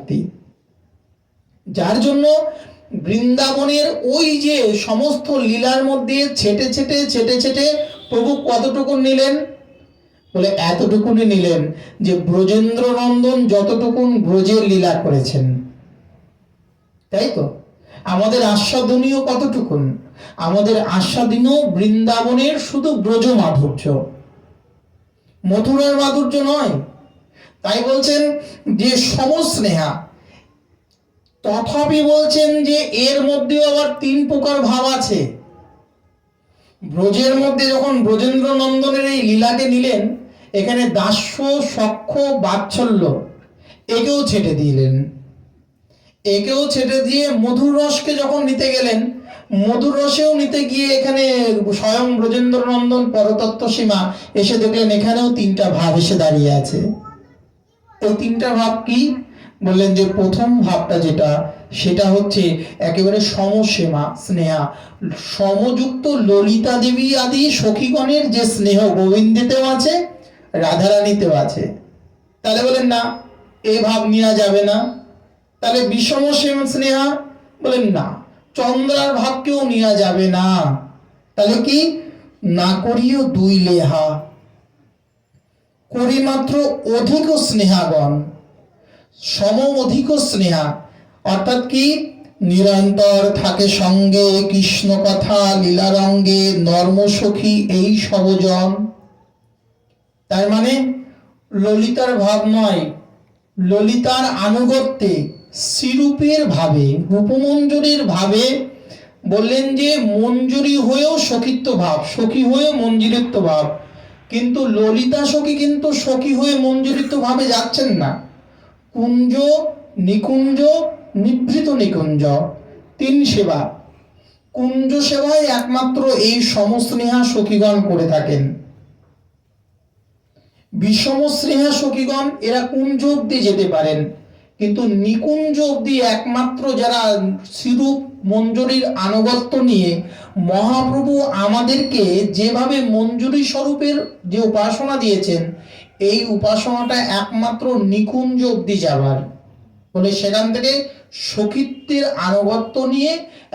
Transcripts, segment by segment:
ভক্তি, যার জন্য বৃন্দাবনের ওই যে সমস্ত লীলার মধ্যে ছেটে ছেটে ছেটে ছেটে প্রভু কতটুকু নিলেন, বলে এতটুকুনি নিলেন যে ব্রজেন্দ্র নন্দন যতটুকুন ব্রজের লীলা করেছেন, তাই তো আমাদের আস্বাদনীয় কতটুকুন, আমাদের আস্বাদনীয় বৃন্দাবনের শুধু ব্রজ মাধুর্য, মথুরার মাধুর্য নয়। তাই বলছেন যে সমস্নেহা, তথাপি বলছেন যে এর মধ্যেও আবার তিন প্রকার ভাব আছে। ব্রজের মধ্যে যখন ব্রজেন্দ্র নন্দনের এই লীলাকে নিলেন, এখানে দাস্য সখ্য বাৎসল্য একেও ছেটে দিলেন, একেও ছেটে দিয়ে মধুর রসকে যখন নিতে গেলেন, মধুর রসেও নিতে গিয়ে এখানে স্বয়ং ব্রজেন্দ্র নন্দন পরতত্ত্ব সীমা এসে দেখলেন এখানেও তিনটা ভাব এসে দাঁড়িয়ে আছে। ওই তিনটা ভাব কি বললেন, যে প্রথম ভাবটা যেটা, সেটা হচ্ছে একেবারে সমসীমা স্নেহা, সমযুক্ত ললিতা দেবী আদি সখীগণের যে স্নেহ গোবিন্দেতেও আছে, রাধারানীতেও আছে। তাহলে বলেন না এই ভাব নেওয়া যাবে না, তাহলে বিষম স্নেহা বলেন না, চন্দ্রার ভাবকেও নেওয়া যাবে না, তাহলে কি না করিও দুই লেহা, করি মাত্র অধিক স্নেহাগণ, সম অধিক স্নেহা, অর্থাৎ কি নিরন্তর থাকে সঙ্গে কৃষ্ণ কথা লীলা রঙ্গে নর্ম সখী এই সবজন। তার মানে ললিতার ভাব নয়, ললিতার আনুগত্যে শ্রীরূপের ভাবে, রূপমঞ্জুরির ভাবে, বললেন যে মঞ্জুরি হয়েও সখিত্ব ভাব, সখী হয়েও মঞ্জুরিত্ব ভাব, কিন্তু ললিতা সখী কিন্তু সখী হয়ে মঞ্জুরিত্ব ভাবে যাচ্ছেন না। কুঞ্জ নিকুঞ্জ নিভৃত নিকুঞ্জ তিন সেবা, কুঞ্জ সেবায় একমাত্র এই সমস্নেহা সখীগণ করে থাকেন। বিষম স্নেহা সখীগণ এরা কুঞ্জ অব্দি যেতে পারেন, কিন্তু নিকুঞ্জ অব্দি একমাত্র যারা শ্রীরূপ মঞ্জুরির আনুগত্য নিয়ে মহাপ্রভু আমাদেরকে যেভাবে মঞ্জুরি স্বরূপের যে উপাসনা দিয়েছেন, এই উপাসনাটা একমাত্র নিকুঞ্জ অব্দি যাবার, বলে সেখান থেকে সখিত্বের আনুগত্য নিয়ে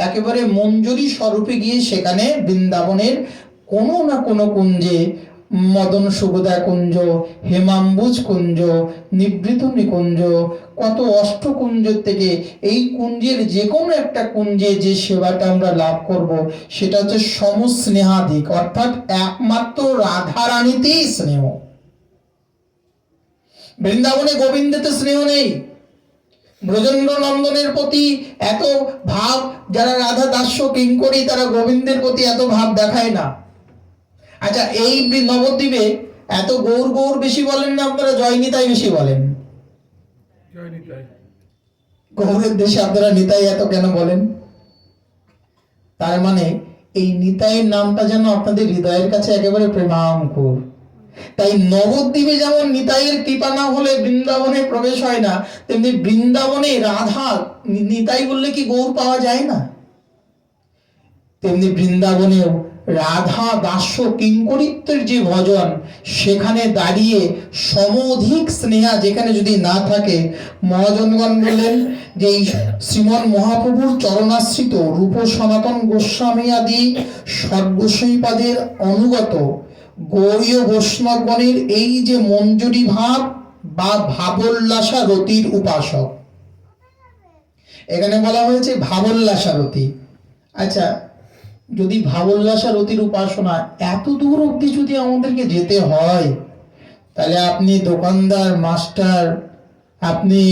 একেবারে মঞ্জুরি স্বরূপে গিয়ে সেখানে বৃন্দাবনের কোনো না কোনো কুঞ্জে, মদন সুবোধা কুঞ্জ, হেমাম্বুজ কুঞ্জ, নিভৃত নিকুঞ্জ, কত অষ্টকুঞ্জ থেকে এই কুঞ্জের যে কোনো একটা কুঞ্জে যে সেবাটা আমরা লাভ করব, সেটা হচ্ছে সমস্নেহাধিক, অর্থাৎ একমাত্র রাধারানীতেই স্নেহ। বৃন্দাবনে গোবিন্দেতে স্নেহ নেই, ব্রজেন্দ্র নন্দনের প্রতি এত ভাব, যারা রাধা দাস্য কিঙ্করী তারা গোবিন্দের প্রতি এত ভাব দেখায় না। আচ্ছা, এই নবদ্বীপে এত গৌর গৌর বেশি বলেন না আপনারা, জয় নিতাই বেশি বলেন? গৌরের দেশে আপনারা নিতাই এত কেন বলেন? তার মানে এই নিতাইয়ের নামটা যেন আপনাদের হৃদয়ের কাছে একেবারে প্রেমাঙ্কুর। তাই নবদ্বীপে যেমন নিতাইয়ের কৃপা না হলে বৃন্দাবনে প্রবেশ হয় না, তেমনি বৃন্দাবনে রাধা নিতাই বললে কি গৌর পাওয়া যায় না? তেমনি বৃন্দাবনেও রাধা দাস্য কিঙ্করিত্বের যে ভজন, সেখানে দাঁড়িয়ে সমধিক স্নেহা যেখানে যদি না থাকে, মহাজনগণ বললেন যে এই শ্রীমন মহাপ্রভুর চরণাশ্রিত রূপ সনাতন গোস্বামী আদি সর্বস্বীপাদের অনুগত গৌরীয় বৈষ্ণবগণের এই যে মঞ্জুরি ভাব বা ভাবোল্লাসা রতির উপাসক, এখানে বলা হয়েছে ভাবোল্লাসা রতি। আচ্ছা, যদি ভাবোল্লাসা রতির উপাসনা এত দূর অব্দি যদি আমাদেরকে যেতে হয়, তাহলে আপনি দোকানদার, মাস্টার, আপনি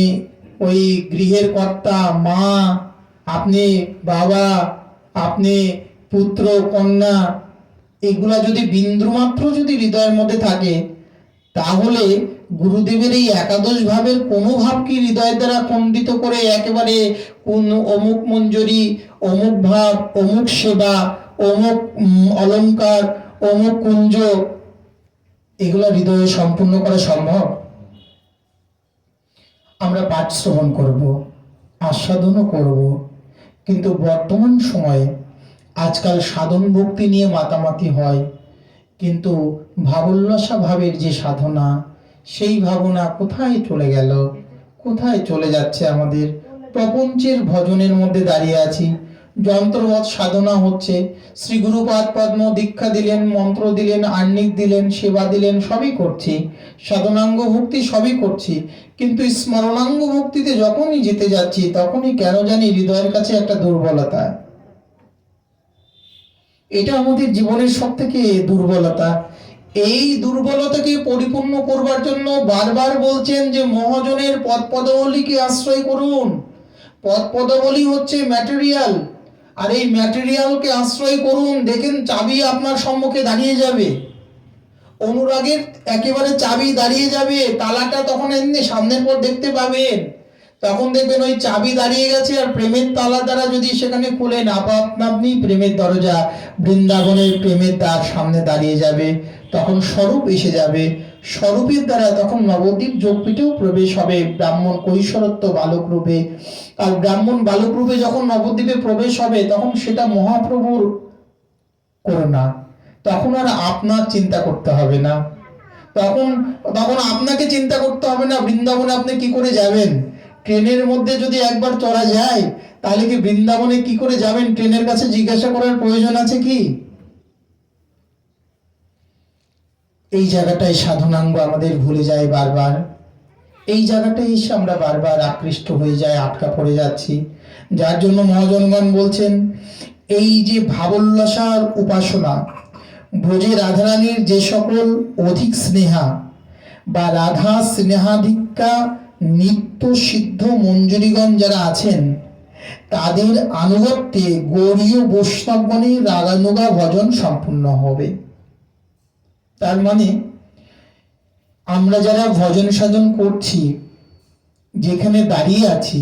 ওই গৃহের কর্তা, মা, আপনি বাবা, আপনি পুত্র কন্যা, এগুলা যদি বিন্দুমাত্র যদি হৃদয়ের মধ্যে থাকে, তাহলে গুরুদেবের এই একাদশ ভাবের কোনো ভাব কি হৃদয়ের দ্বারা খণ্ডিত করে একেবারে কোন অমুক মঞ্জুরি, অমুক ভাব, অমুক সেবা, অমুক অলংকার, অমুক কুঞ্জ, এগুলা হৃদয়ে সম্পূর্ণ করা সম্ভব? আমরা পাঠ শ্রবণ করব, আস্বাদনও করব, কিন্তু বর্তমান সময়ে আজকাল সাধন ভক্তি নিয়ে মাতামাতি হয়, কিন্তু ভাবোল্লাসা ভাবের যে সাধনা, সেই ভাবনা কোথায় চলে গেল? কোথায় চলে যাচ্ছে আমাদের? প্রপঞ্চের ভজনের মধ্যে দাঁড়িয়ে আছি, যন্ত্রবৎ সাধনা হচ্ছে, শ্রী গুরুপাদ পদ্ম দীক্ষা দিলেন, মন্ত্র দিলেন, আহ্নিক দিলেন, সেবা দিলেন, সবই করছি, সাধনাঙ্গ ভক্তি সবই করছি, কিন্তু স্মরণাঙ্গ ভক্তিতে যখনই যেতে যাচ্ছি তখনই কেন জানি হৃদয়ের কাছে একটা দুর্বলতা। এটা আমাদের জীবনের সব থেকে দুর্বলতা। এই দুর্বলতাকে পরিপূর্ণ করবার জন্য বারবার বলছেন যে মহাজনের পদপদাবলীকে আশ্রয় করুন। পদপদাবলী হচ্ছে ম্যাটেরিয়াল, আর এই ম্যাটেরিয়ালকে আশ্রয় করুন। দেখেন চাবি আপনার সম্মুখে দাঁড়িয়ে যাবে, অনুরাগের একেবারে চাবি দাঁড়িয়ে যাবে, তালাটা তখন এমনি সামনের পর দেখতে পাবেন, তখন দেখবেন ওই চাবি দাঁড়িয়ে গেছে, আর প্রেমের তালা দ্বারা যদি সেখানে খুলেন আপনি প্রেমের দরজা, বৃন্দাবনের প্রেমের দ্বার সামনে দাঁড়িয়ে যাবে, তখন স্বরূপ এসে যাবে, স্বরূপের দ্বারা তখন নবদ্বীপ যোগপীঠেও প্রবেশ হবে ব্রাহ্মণ কৈশোরত্ব বালক রূপে। আর ব্রাহ্মণ বালক রূপে যখন নবদ্বীপে প্রবেশ হবে তখন সেটা মহাপ্রভুর করুণা, তখন আর আপনার চিন্তা করতে হবে না, তখন তখন আপনাকে চিন্তা করতে হবে না বৃন্দাবনে আপনি কি করে যাবেন। ট্রেনের মধ্যে যদি একবার চড়া যায় তাহলে কি বৃন্দাবনে কি করে যাবেন ট্রেনের কাছে জিজ্ঞাসা করার প্রয়োজন আছে কি? এই জায়গাটায় সাধনাঙ্গ আমাদের ভুলে যায় বারবার, এই জায়গাটায় এসে আমরা বারবার আকৃষ্ট হয়ে যায়, আটকা পড়ে যাচ্ছি। যার জন্য মহাজনগণ বলছেন এই যে ভাবোল্লাসার উপাসনা, ব্রজে রাধারানীর যে সকল অধিক স্নেহা বা রাধা স্নেহাধিক্যা নিত্য সিদ্ধ মঞ্জুরিগণ যারা আছেন তাদের আনুগত্যে গৌরীয় বৈষ্ণবগণের রাগানুগা ভজন সম্পূর্ণ হবে। তার মানে আমরা যারা ভজন সাধন করছি, যেখানে দাঁড়িয়ে আছি,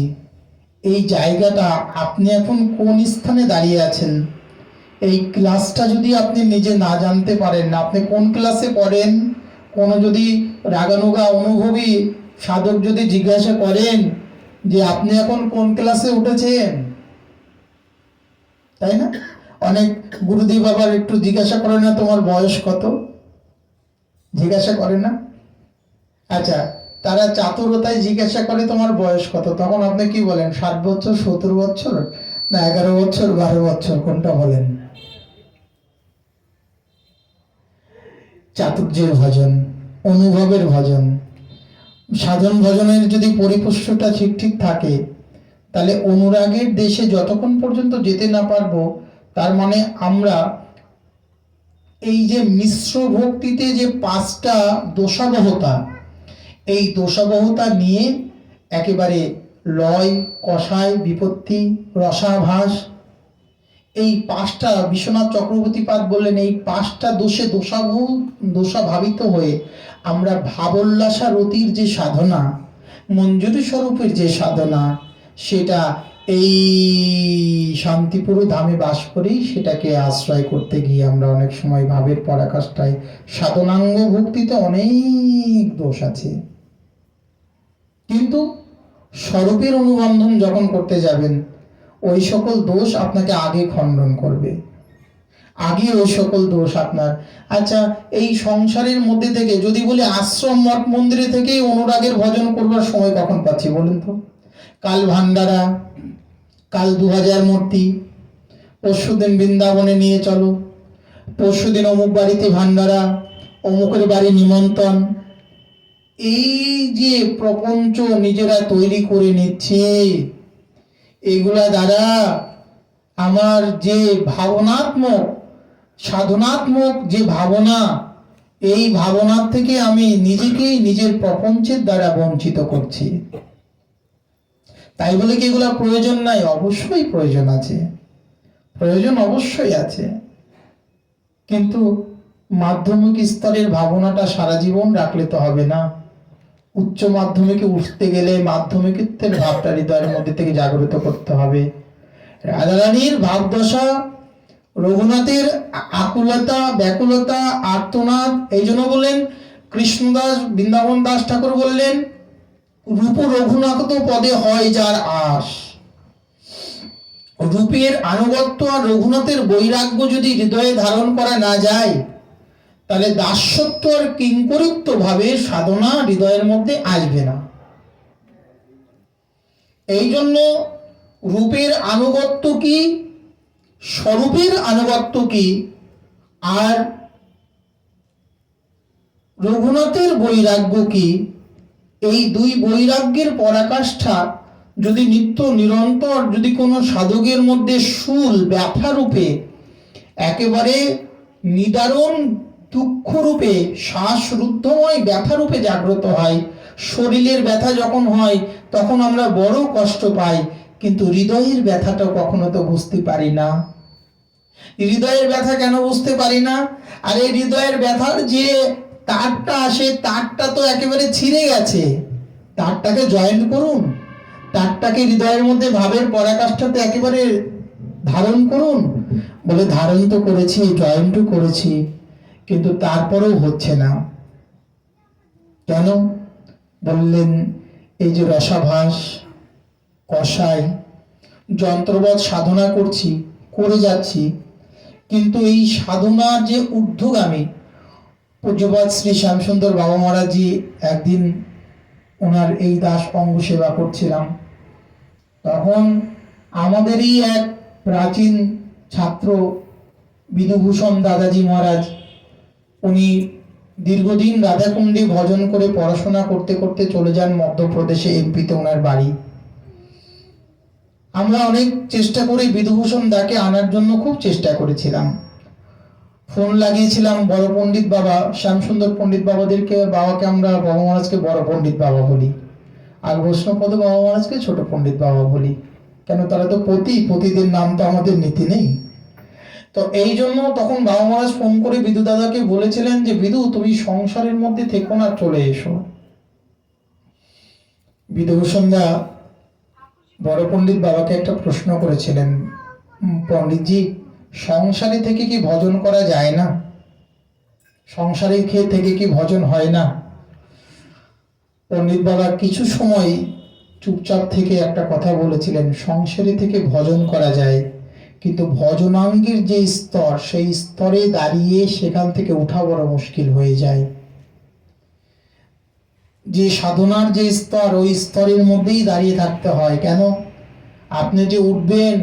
এই জায়গাটা আপনি এখন কোন স্থানে দাঁড়িয়ে আছেন, এই ক্লাসটা যদি আপনি নিজে না জানতে পারেন, না আপনি কোন ক্লাসে পড়েন, কোনো যদি রাগানুগা অনুভবী সাধক যদি জিজ্ঞাসা করেন যে আপনি এখন কোন ক্লাসে উঠেছেন, তাই না? অনেক গুরুদেব আবার একটু জিজ্ঞাসা করে না তোমার বয়স কত, জিজ্ঞাসা করে না? আচ্ছা, তারা চাতুরতায় জিজ্ঞাসা করে তোমার বয়স কত, তখন আপনি কি বলেন? 60 বছর, 70 বছর, না 11 বছর, 12 বছর, কোনটা বলেন? চাতুর্যের ভজন, অনুভবের ভজন, সাধন ভজনের যদি পরিপুষ্টটা ঠিক ঠিক থাকে তাহলে অনুরাগের দেশে যতক্ষণ পর্যন্ত যেতে না পারবো, তার মানে আমরা এই যে মিশ্র ভক্তিতে যে 5টা দোষাবহতা, এই দোষাবহতা নিয়ে একেবারে লয়, কষায়, বিপত্তি, রসাভাস, এই 5টা বিশ্বনাথ চক্রবর্তী পাদ বললেন এই 5টা দোষে দোষাভাবিত হয়ে আমরা ভাবোল্লাসা রতির যে সাধনা, মঞ্জুরি স্বরূপের যে সাধনা, সেটা এই শান্তিপুর ধামে বাস করেই সেটাকে আশ্রয় করতে গিয়ে আমরা অনেক সময় ভাবের পরাকাষ্ঠায়, সাধনাঙ্গ ভক্তিতে অনেক দোষ আছে, কিন্তু স্বরূপের অনুবন্ধন যখন করতে যাবেন ওই সকল দোষ আপনাকে আগে খণ্ডন করবে, আগে ওই সকল দোষ আপনার। আচ্ছা, এই সংসারের মধ্যে থেকে যদি বলি আশ্রম মঠ মন্দিরে থেকেই অনুরাগের ভজন করবার সময় কখন পাচ্ছি বলুন তো? কাল ভান্ডারা, কাল 2000 মূর্তি, পরশুদিন বৃন্দাবনে নিয়ে চলো, পরশুদিন অমুক বাড়িতে ভান্ডারা, অমুকের বাড়ি নিমন্ত্রণ, এই যে প্রপঞ্চ নিজেরা তৈরি করে নিচ্ছে, এগুলা দ্বারা আমার যে ভাবনাত্মক সাধনাত্মক যে ভাবনা, এই ভাবনার থেকে আমি নিজেকেই নিজের প্রপঞ্চের দ্বারা বঞ্চিত করছি। তাই বলে কি এগুলা প্রয়োজন নাই? অবশ্যই প্রয়োজন আছে, প্রয়োজন অবশ্যই আছে, কিন্তু মাধ্যমিক স্তরের ভাবনাটা সারা জীবন রাখলে তো হবে না। উচ্চ মাধ্যমিকে উঠতে গেলে মাধ্যমিকের ভাবটা হৃদয়ের মধ্যে থেকে জাগ্রত করতে হবে। রাধারানীর ভাবদশা, রঘুনাথের আকুলতা, ব্যাকুলতা, আর্তনাদ, এই জন্য বললেন কৃষ্ণদাস বৃন্দাবন দাস ঠাকুর বললেন রূপ রঘুনাথ পদে হয় যার আশ। রূপের আনুগত্য আর রঘুনাথের বৈরাগ্য যদি হৃদয়ে ধারণ করা না যায় তাহলে দাসত্ব আর কিঙ্করিত্ব ভাবে সাধনা হৃদয়ের মধ্যে আসবে না। এই জন্য রূপের আনুগত্য কি, স্বরূপের আনুগত্য কি, আর রঘুনাথের বৈরাগ্য কি, এই দুই বৈরাগ্যের পরাকাষ্ঠা যদি নিত্য নিরন্তর যদি কোনো সাধকের মধ্যে শূল ব্যথারূপে একেবারে নিদারুণ দুঃখরূপে শ্বাসরুদ্ধময় ব্যথারূপে জাগ্রত হয়, শরীরের ব্যথা যখন হয় তখন আমরা বড় কষ্ট পাই, কিন্তু হৃদয়ের ব্যথাটা কখনো তো বুঝতে পারি না। হৃদয়ের ব্যথা কেন বুঝতে পারি না? আরে হৃদয়ের ব্যথার যে তারটা আসে, তারটা তো একেবারে ছিঁড়ে গেছে, তারটাকে জয়েন্ট করুন, তারটাকে হৃদয়ের মধ্যে ভাবের পরাকাষ্ঠাতে একেবারে ধারণ করুন। বলে ধারণ তো করেছি, জয়েন্টও করেছি, কিন্তু তারপরেও হচ্ছে না। কেন? বললেন এই যে রসাভাস কষাই যন্ত্রবৎ সাধনা করছি, করে যাচ্ছি, কিন্তু এই সাধনার যে ঊর্ধ্বগামী পূজ্যপাদ শ্রী শ্যামসুন্দর বাবা মহারাজজি, একদিন ওনার এই দাস অঙ্গ সেবা করছিলাম, তখন আমাদেরই এক প্রাচীন ছাত্র বিধুভূষণ দাদাজি মহারাজ, উনি দীর্ঘদিন রাধাকুণ্ডে ভজন করে পড়াশোনা করতে করতে চলে যান মধ্যপ্রদেশে, এমপিতে ওনার বাড়ি। আমরা অনেক চেষ্টা করে বিধুভূষণ দাকে আনার জন্য খুব চেষ্টা করেছিলাম, ফোন লাগিয়েছিলাম। বড় পণ্ডিত বাবা শ্যামসুন্দর পণ্ডিত বাবাদেরকে, বাবাকে আমরা বাবা মহারাজকে বড় পণ্ডিত বাবা বলি, আর বৈষ্ণবপদ বাবা মহারাজকে ছোট পণ্ডিত বাবা বলি। কেন? তারা তো পতিদের নাম তো আমাদের নীতি নেই। তো এই জন্য তখন বাবা মহারাজ ফোন করে বিধু দাদাকে বলেছিলেন যে বিধু, তুমি সংসারের মধ্যে থেকো না, চলে এসো। বিধুভূষণ দা বড় পণ্ডিত বাবাকে একটা প্রশ্ন করেছিলেন, পণ্ডিতজি, সংসারে থেকে কি ভজন করা যায় না? সংসারে খেয়ে থেকে কি ভজন হয় না? পণ্ডিত বাবা কিছু সময় চুপচাপ থেকে একটা কথা বলেছিলেন, সংসারে থেকে ভজন করা যায়, কিন্তু ভজনাঙ্গের যে স্তর, সেই স্তরে দাঁড়িয়ে সেখান থেকে ওঠা বড় মুশকিল হয়ে যায়। যে সাধনার যে স্তর, ওই স্তরের মধ্যেই দাঁড়িয়ে থাকতে হয়। কেন? আপনি যে উঠবেন,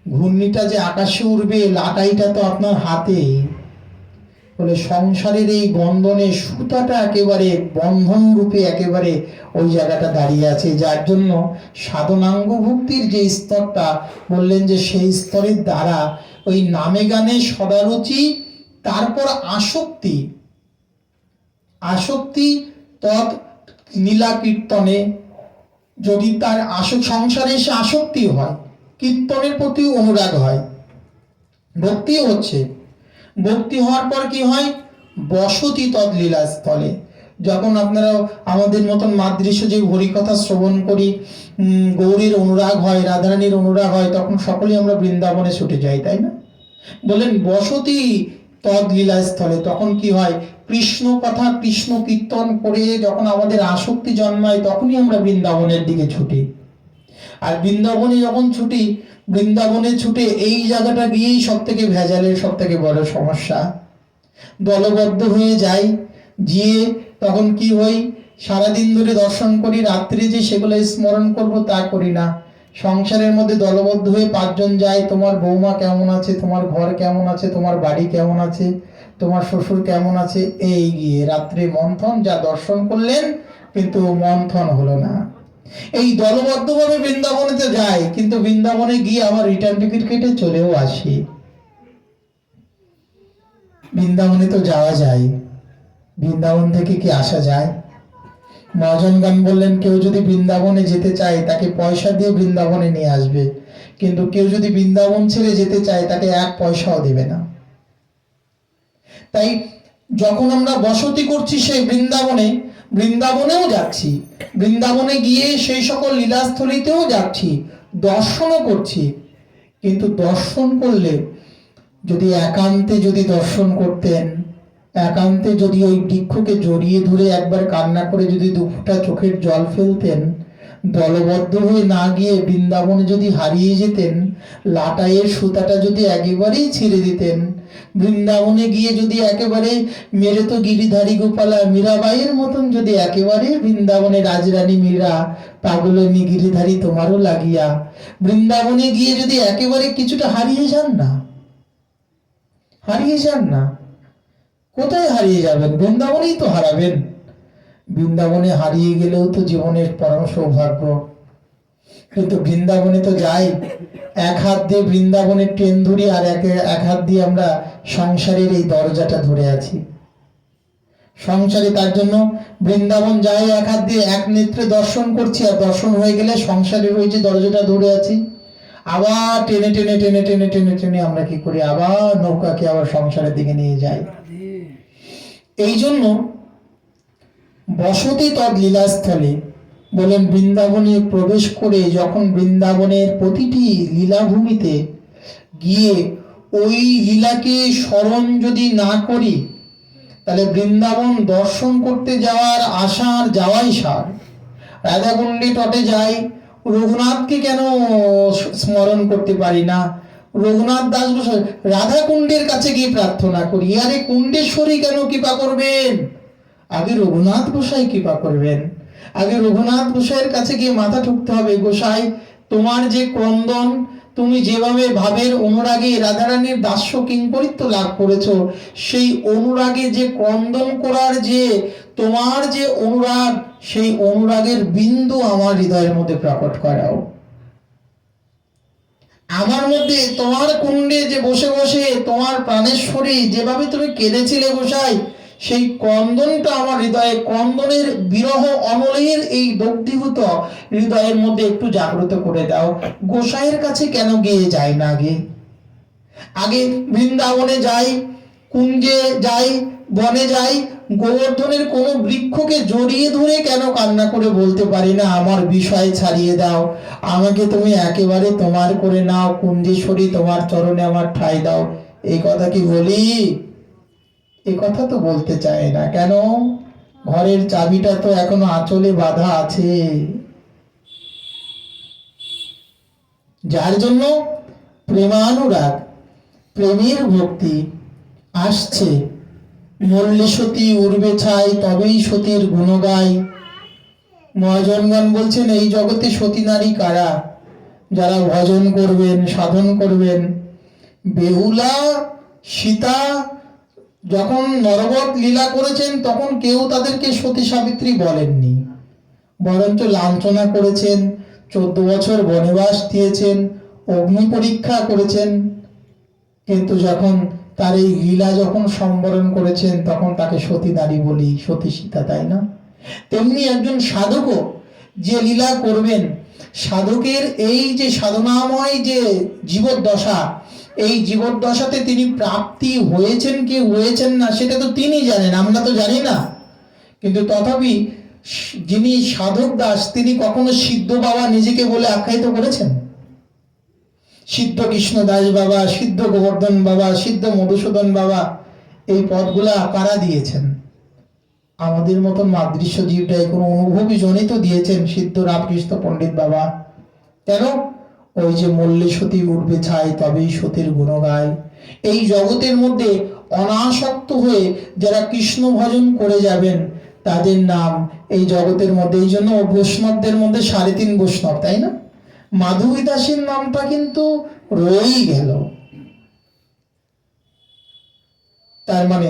ঘূর্ণিটা যে আকাশে উঠবে, লাটাইটা তো আপনার হাতে। বলে সংসারের এই বন্ধনে সুতাটা একেবারে বন্ধন রূপে একেবারে ওই জায়গাটা দাঁড়িয়ে আছে, যার জন্য সাধনাঙ্গ ভক্তির যে স্তরটা বললেন যে সেই স্তরের দ্বারা ওই নামে গানে সদারুচি, তারপর আসক্তি, আসক্তি তৎ নীলা কীর্তনে, যদি তার সংসারে এসে আসক্তি হয়, কীর্তনের প্রতি অনুরাগ হয়, ভক্তিও হচ্ছে, ভক্তি হওয়ার পর কি হয়? বসতি তৎ লীলাস্থলে। যখন আপনারা আমাদের মতন মাদৃশ্য যে হরিকথা শ্রবণ করি, গৌরীর অনুরাগ হয়, রাধারানীর অনুরাগ হয়, তখন সকলেই আমরা বৃন্দাবনে ছুটে যাই, তাই না? বলেন বসতি তৎ লীলাস্থলে, তখন কি হয়? কৃষ্ণ কথা, কৃষ্ণ কীর্তন করে যখন আমাদের আসক্তি জন্মায়, তখনই আমরা বৃন্দাবনের দিকে ছুটি। আর বৃন্দাবনে যখন ছুটি, বৃন্দাবনে ছুটে এই জায়গাটা গিয়েই সব থেকে ভেজালের সব থেকে বড় সমস্যা, দলবদ্ধ হয়ে যাই, গিয়ে তখন কি হই? সারাদিন ধরে দর্শন করি, রাত্রে যে সেগুলো স্মরণ করব তা করি না। সংসারের মধ্যে দলবদ্ধ হয়ে পাঁচজন যায়, তোমার বৌমা কেমন আছে, তোমার ঘর কেমন আছে, তোমার বাড়ি কেমন আছে, তোমার শ্বশুর কেমন আছে, এই গিয়ে রাত্রে মন্থন, যা দর্শন করলেন কিন্তু মন্থন হলো না। এই দলবদ্ধভাবে বৃন্দাবনেতে যায়, কিন্তু বৃন্দাবনে গিয়ে আবার রিটার্ন টিকিট কেটে চলেও আসি। বৃন্দাবনে তো যাওয়া যায়, বৃন্দাবন থেকে কি আসা যায়? মহাজন গান বললেন, কেউ যদি বৃন্দাবনে যেতে চায় তাকে পয়সা দিয়ে বৃন্দাবনে নিয়ে আসবে, কিন্তু কেউ যদি বৃন্দাবন ছেড়ে যেতে চায় তাকে এক পয়সাও দেবে না। তাই যখন আমরা বসতি করছি সেই বৃন্দাবনে, বৃন্দাবনেও যাচ্ছি, বৃন্দাবনে গিয়ে সেই সকল লীলাস্থলীতেও যাচ্ছি, দর্শনও করছি, কিন্তু দর্শন করলে যদি একান্তে যদি দর্শন করতেন, একান্তে যদি ওই বৃক্ষকে জড়িয়ে ধরে একবার কান্না করে যদি দুফোঁটা চোখের জল ফেলতেন, দলবদ্ধ হয়ে না গিয়ে বৃন্দাবনে যদি হারিয়ে যেতেন, লাটাইয়ের সুতাটা যদি একেবারেই ছেড়ে দিতেন, বৃন্দাবনে গিয়ে যদি একেবারে মেরে তো গিরিধারী গোপালা মীরাবাইয়ের মতন যদি একেবারে বৃন্দাবনে রাজরানী মীরা পাগলের গিরিধারী তোমারও লাগিয়া। বৃন্দাবনে গিয়ে যদি একেবারে কিছুটা হারিয়ে যান না, হারিয়ে যান না, কোথায় হারিয়ে যাবেন? বৃন্দাবনেই তো হারাবেন। বৃন্দাবনে হারিয়ে গেলেও তো জীবনের পরম সৌভাগ্য। কিন্তু বৃন্দাবনে তো যাই, এক হাত দিয়ে বৃন্দাবনের ট্রেন ধরি, আর এক হাত দিয়ে আমরা সংসারের এই দরজাটা ধরে আছি। সংসারে তার জন্য বৃন্দাবন যাই, এক হাত দিয়ে এক নেত্রে দর্শন করছি, আর দর্শন হয়ে গেলে সংসারের ওই যে দরজাটা ধরে আছি, আবার টেনে টেনে টেনে টেনে টেনে টেনে আমরা কি করি, আবার নৌকাকে আবার সংসারের দিকে নিয়ে যাই। এই জন্য বসতি তদ লীলাস্থলে বলেন, বৃন্দাবনে প্রবেশ করে যখন বৃন্দাবনের প্রতিটি লীলাভূমিতে গিয়ে ওই লীলাকে স্মরণ যদি না করি, তাহলে বৃন্দাবন দর্শন করতে যাওয়ার আশার যাওয়াই সার। রাধাকুণ্ডে তটে যাই, রঘুনাথকে কেন স্মরণ করতে পারি না? রঘুনাথ দাস বসে রাধা কুণ্ডের কাছে গিয়ে প্রার্থনা করি, আরে কুণ্ডেশ্বরী কেন কৃপা করবেন? আগে রঘুনাথ গোসাই কৃপা করবেন। আগে রঘুনাথ গোসাইয়ের কাছে গিয়ে মাথা ঠুকতে হবে, গোসাই তোমার যে ক্রন্দন, তুমি যেভাবে ভাবের অনুরাগে রাধারানীর দাস্য কিঙ্করিত্ব লাভ করেছো, সেই অনুরাগে যে ক্রন্দন করার যে তোমার যে অনুরাগ, সেই অনুরাগের বিন্দু আমার হৃদয়ের মধ্যে প্রকট করাও। আমার মধ্যে তোমার কুণ্ডে যে বসে বসে তোমার প্রাণেশ্বরী যেভাবে তুমি কেঁদেছিলে গোসাই, সেই ক্রন্দনটা আমার হৃদয়ে, ক্রন্দনের বিরহ অনলের এই দগ্ধীভূত হৃদয়ের মধ্যে একটু জাগ্রত করে দাও। গোসাইয়ের কাছে কেন গিয়ে যায় না? আগে বৃন্দাবনে যাই, কুঞ্জে যাই, বনে যাই, গোবর্ধনের কোনো বৃক্ষকে জড়িয়ে ধরে কেন কান্না করে বলতে পারি না, আমার বিষয় ছাড়িয়ে দাও, আমাকে তুমি একেবারে তোমার করে নাও, কুঞ্জেশ্বরী তোমার চরণে আমার ঠাঁই দাও? এই কথা কি বলি? এ কথা তো বলতে চায় না। কেন? ঘরের চাবিটা তো এখনো আঁচলে বাঁধা আছে। যার জন্য প্রেমানুরাগ, প্রেমের ভক্তি আসছে। মল্লে সতী উড়বে ছাই, তবেই সতীর গুণ গাই। মহাজনগণ বলছেন, এই জগতে সতী নারী কারা? যারা ভজন করবেন, সাধন করবেন। বেহুলা সীতা যখন নরবত লীলা করেছেন, তখন কেউ তাদেরকে সতী সাবিত্রী বলেননি, বরঞ্চ লাঞ্ছনা করেছেন, 14 বছর বনবাস দিয়েছেন, অগ্নি পরীক্ষা করেছেন। কিন্তু যখন তার এই লীলা যখন সম্বরণ করেছেন, তখন তাকে সতী নারী বলি, সতী সীতা, তাই না? তেমনি একজন সাধকও যে লীলা করবেন, সাধকের এই যে সাধনাময় যে জীবদ্দশা, এই জীবদ্দশাতে তিনি প্রাপ্তি হয়েছেন কি হয়েছেন না, সেটা তো তিনি জানেন, আমরা তো জানি না। কিন্তু তথাপি যিনি সাধক দাস, তিনি কখনো সিদ্ধ বাবা নিজেকে বলে আখ্যায়িত করেছেন? সিদ্ধ কৃষ্ণ দাস বাবা, সিদ্ধ গোবর্ধন বাবা, সিদ্ধ মধুসূদন বাবা, এই পদগুলা কারা দিয়েছেন? আমাদের মতন মাদৃশ্য জীবটাই কোনো অনুভবী জনিত দিয়েছেন সিদ্ধ রামকৃষ্ণ পণ্ডিত বাবা। কেন? ওই যে মল্লে সতী উঠবে ছাই, তবেই সতীর গুণ গায়। এই জগতের মধ্যে অনাসক্ত হয়ে যারা কৃষ্ণ ভজন করে যাবেন, তাদের নাম এই জগতের মধ্যে, এই জন্য বৈষ্ণবদের মধ্যে 3.5 বৈষ্ণব, তাই না? মাধবী দাসীর নামটা কিন্তু রয়েই গেল। তার মানে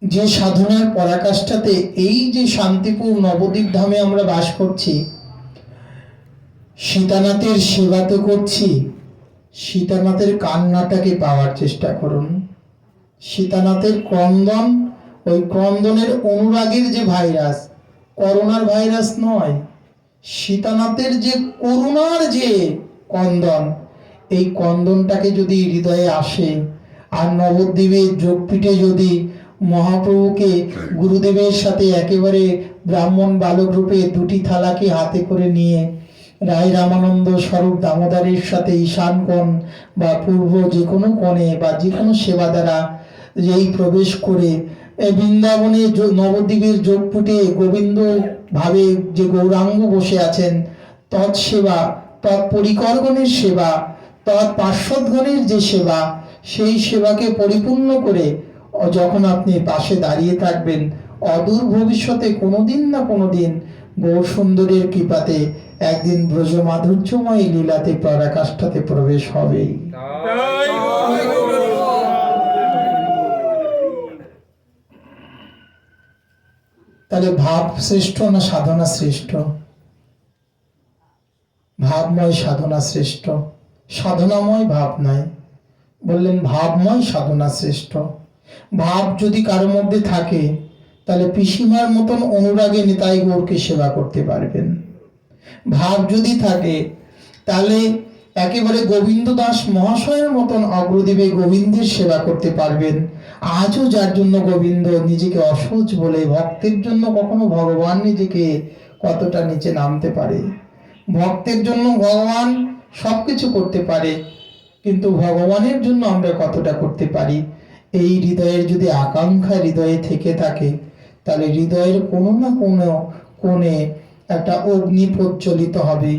যে সাধনার পরাকাষ্ঠাতে এই যে শান্তিপুর নবদ্বীপ ধামে আমরা বাস করছি, সীতানাথের সেবা তো করছি, সীতানাথের কান্নাটাকে পাওয়ার চেষ্টা করুন। সীতানাথের ক্রন্দন, ওই ক্রন্দনের অনুরাগের যে ভাইরাস, করোনার ভাইরাস নয়, সীতানাথের যে করুণার যে ক্রন্দন, এই ক্রন্দনটাকে যদি হৃদয়ে আসে, আর নবদ্বীপের যোগপীঠে যদি মহাপ্রভুকে গুরুদেবের সাথে একেবারে ব্রাহ্মণ বালক রূপে 2টি থালাকে হাতে করে নিয়ে রায় রামানন্দ স্বরূপ দামোদরের সাথে ঈশান কোণ বা পূর্ব যে কোনো কোণে বা যে কোনো সেবা দ্বারা যেই প্রবেশ করে বৃন্দাবনে নবদ্বীপের যোগপীঠে গোবিন্দ ভাবে যে গৌরাঙ্গ বসে আছেন, তৎসেবা, তৎপরিকরগণের সেবা, তৎপার্শ্বদগণের যে সেবা, সেই সেবাকে পরিপূর্ণ করে যখন আপনি পাশে দাঁড়িয়ে থাকবেন, অদূর ভবিষ্যতে কোনোদিন না কোনোদিন গৌর সুন্দরীর কৃপাতে একদিন ব্রজ মাধুর্যময় লীলাতে পরাকাষ্ঠাতে প্রবেশ হবেই। তাহলে ভাব শ্রেষ্ঠ না সাধনা শ্রেষ্ঠ? ভাবময় সাধনা শ্রেষ্ঠ, সাধনাময় ভাব নাই। বললেন ভাবময় সাধনা শ্রেষ্ঠ। ভাব যদি কারোর মধ্যে থাকে তাহলে পিসিমার মতন অনুরাগে নিতাই গৌরকে সেবা করতে পারবেন। ভাব যদি থাকে তাহলে একেবারে গোবিন্দ দাস মহাশয়ের মতন অগ্রদীপে গোবিন্দের সেবা করতে পারবেন। আজও যার জন্য গোবিন্দ নিজেকে অসহজ বলে, ভক্তের জন্য কখনো ভগবান নিজেকে কতটা নিচে নামতে পারে। ভক্তের জন্য ভগবান সবকিছু করতে পারে, কিন্তু ভগবানের জন্য আমরা কতটা করতে পারি? এই হৃদয়ের যদি আকাঙ্ক্ষা হৃদয়ে থেকে থাকে তাহলে হৃদয়ের কোনো না কোনো কোণে একটা অগ্নি প্রজ্বলিত হবে,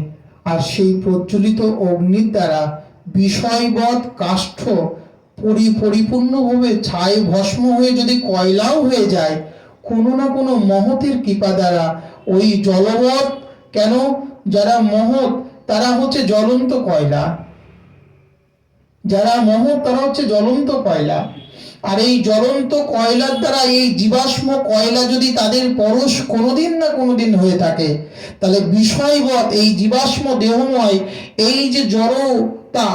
আর সেই প্রজ্বলিত অগ্নির দ্বারা বিষয়বৎ কাষ্ঠ পরিপূর্ণভাবে ছাই ভস্ম হয়ে যদি কয়লাও হয়ে যায়, কোনো না কোনো মহতের কৃপা দ্বারা ওই জলবৎ, কেন যারা মহৎ তারা হচ্ছে জ্বলন্ত কয়লা, যারা মহৎ তারা হচ্ছে জ্বলন্ত কয়লা। আর এই জ্বলন্ত কয়লার দ্বারা এই জীবাশ্ম কয়লা যদি তাদের পরশ কোনোদিন না কোনোদিন হয়ে থাকে, তাহলে বিষয়বৎ এই জীবাশ্ম দেহময় এই যে জড়তা,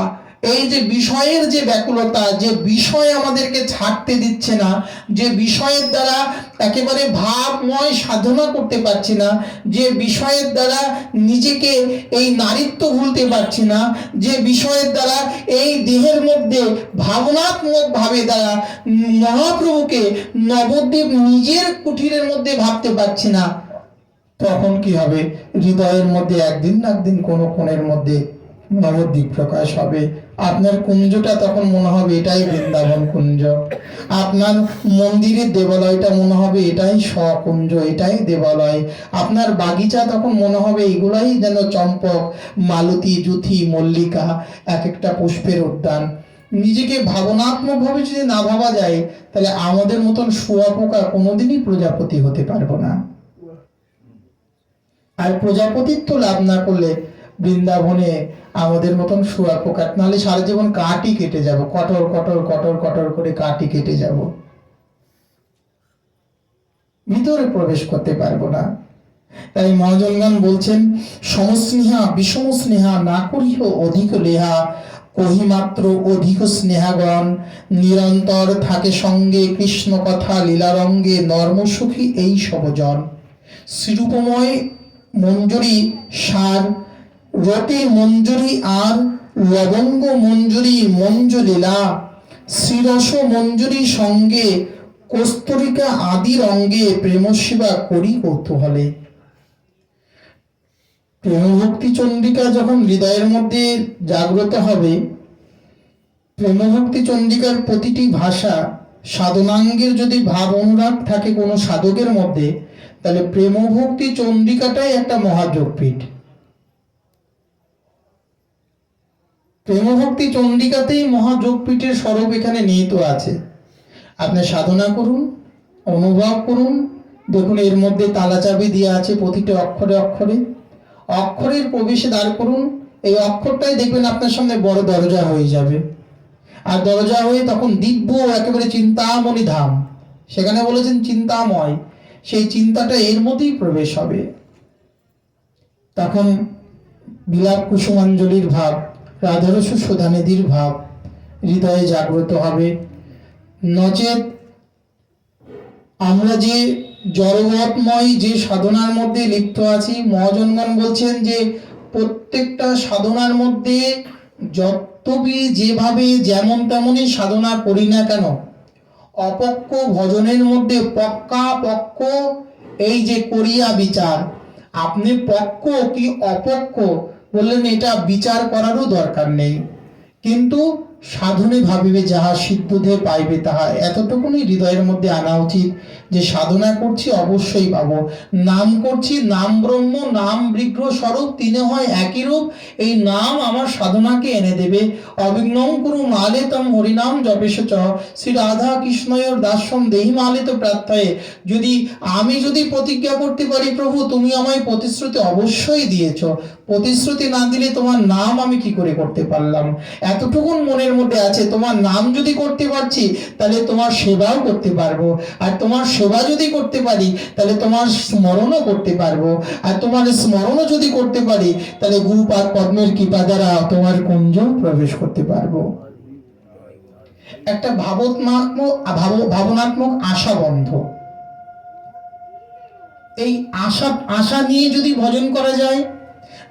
এই যে বিষয়ের যে ব্যাকুলতা, যে বিষয় আমাদেরকে ছাড়তে দিচ্ছে না, যে বিষয়ের দ্বারা একেবারে ভাবময় সাধনা করতে পারছি না, যে বিষয়ের দ্বারা নিজেকে এই নারীত্ব ভুলতে পারছি না, যে বিষয়ের দ্বারা এই দেহের মধ্যে ভাবনাত্মক ভাবে দ্বারা মহাপ্রভুকে নবদ্বীপ নিজের কুঠিরের মধ্যে ভাবতে পারছি না, তখন কি হবে? হৃদয়ের মধ্যে একদিন না একদিন কোনো কোণের মধ্যে নবদ্বীপ প্রকাশ হবে। আপনার কুঞ্জটা তখন মনে হবে এটাই বৃন্দাবন কুঞ্জ, আপনার মন্দিরের দেবালয়টা মনে হবে এটাই স্বকুঞ্জ, এটাই দেবালয়, আপনার বাগিচা তখন মনে হবে এগুলাই যেন চম্পক, মালতী, যুথি, মল্লিকা, এক একটা পুষ্পের উদ্যান। নিজেকে ভাবনাত্মকভাবে যদি না ভাবা যায় তাহলে আমাদের মতন শুঁয়াপোকা কোনোদিনই প্রজাপতি হতে পারবো না। আর প্রজাপতিত্ব লাভ না করলে বৃন্দাবনে আমাদের মতন শুঁয়াপোকা, নাহলে সারা জীবন কাঠই কেটে যাব, কটর কটর কটর কটর করে কাঠই কেটে যাব, ভিতরে প্রবেশ করতে পারবো না। তাই মহাজনগণ বলছেন, সমস্নেহা বিষম স্নেহা না করিহ অধিক লেহা, কহিমাত্র অধিক স্নেহাগণ, নিরন্তর থাকে সঙ্গে কৃষ্ণ কথা লীলারঙ্গে, নর্মসুখী এই সবজন। শ্রীরূপময় মঞ্জুরি সার, রতি মঞ্জুরি আর লবঙ্গ মঞ্জুরি মঞ্জলীলা, শ্রীরস মঞ্জুরি সঙ্গে কস্তরিকা আদি রঙ্গে, প্রেম সেবা করি কৌতূহলে। প্রেমভক্তি চন্ডিকা যখন হৃদয়ের মধ্যে জাগ্রত হবে, প্রেমভক্তি চন্ডিকার প্রতিটি ভাষা সাধনাঙ্গের যদি ভাব অনুরাগ থাকে কোনো সাধকের মধ্যে, তাহলে প্রেমভক্তি চন্ডিকাটাই একটা মহাযোগপীঠ। প্রেমভক্তি চন্ডিকাতেই মহাযোগপীঠের স্বরূপ এখানে নিহিত আছে। আপনি সাধনা করুন, অনুভব করুন, দেখুন এর মধ্যে তালা চাবি দিয়ে আছে প্রতিটি অক্ষরে অক্ষরে, অক্ষরের প্রবেশে দাঁড় করুন, এই অক্ষরটাই দেখবেন আপনার সামনে বড় দরজা হয়ে যাবে। আর দরজা হয়ে তখন দিব্য একেবারে চিন্তামণি ধাম, সেখানে বলেছেন চিন্তাময়, সেই চিন্তাটা এর মধ্যেই প্রবেশ হবে। তখন বিলাপ কুসুমাঞ্জলির ভাব, রাধারস সুধানিধির ভাব হৃদয়ে জাগ্রত হবে। নচেত আমরা যে জড়বৎময় যে সাধনার মধ্যে লিপ্ত আছি, মহাজনগণ বলছেন যে প্রত্যেকটা সাধনার মধ্যে যতবি যেভাবে যেমন তেমনই সাধনা করি না কেন, অপক্ষ ভজনের মধ্যে পক্কা পক্ষ এই যে করিয়া বিচার, আপনি পক্ষ কি অপক্ষ বললেন এটা বিচার করারও দরকার নেই, কিন্তু সাধনে ভাবিবে যাহা সিদ্ধতে পাইবে তাহা, এতটুকুনি হৃদয়ের মধ্যে আনা উচিত যে সাধনা করছি অবশ্যই পাবো। নাম করছি, নাম ব্রহ্ম নাম বিগ্রহ স্বরূপ, তিনে হয় একই রূপ। এই নাম আমার সাধনাকে এনে দেবে। অবিঘ্নং কুরু মালে তম হরিনাম জপেশ চ, শ্রী রাধা কৃষ্ণয়র দাস্যম দেহি মালে তো প্রার্থয়ে। আমি যদি প্রতিজ্ঞা করতে পারি প্রভু তুমি আমায় প্রতিশ্রুতি অবশ্যই দিয়েছ, প্রতিশ্রুতি না দিলে তোমার নাম আমি কি করে করতে পারলাম। এতটুকুন মনের মধ্যে আছে, তোমার নাম যদি করতে পারছি তাহলে তোমার সেবাও করতে পারবো, আর তোমার সেবা যদি করতে পারি তাহলে তোমার স্মরণও করতে পারবো, আর তোমার স্মরণও যদি করতে পারি তাহলে গুরুপাদ পদ্মের কৃপা দ্বারা তোমার কুঞ্জও প্রবেশ করতে পারবো। একটা ভাবনাত্মক আশাবন্ধ, এই আশা নিয়ে যদি ভজন করা যায়,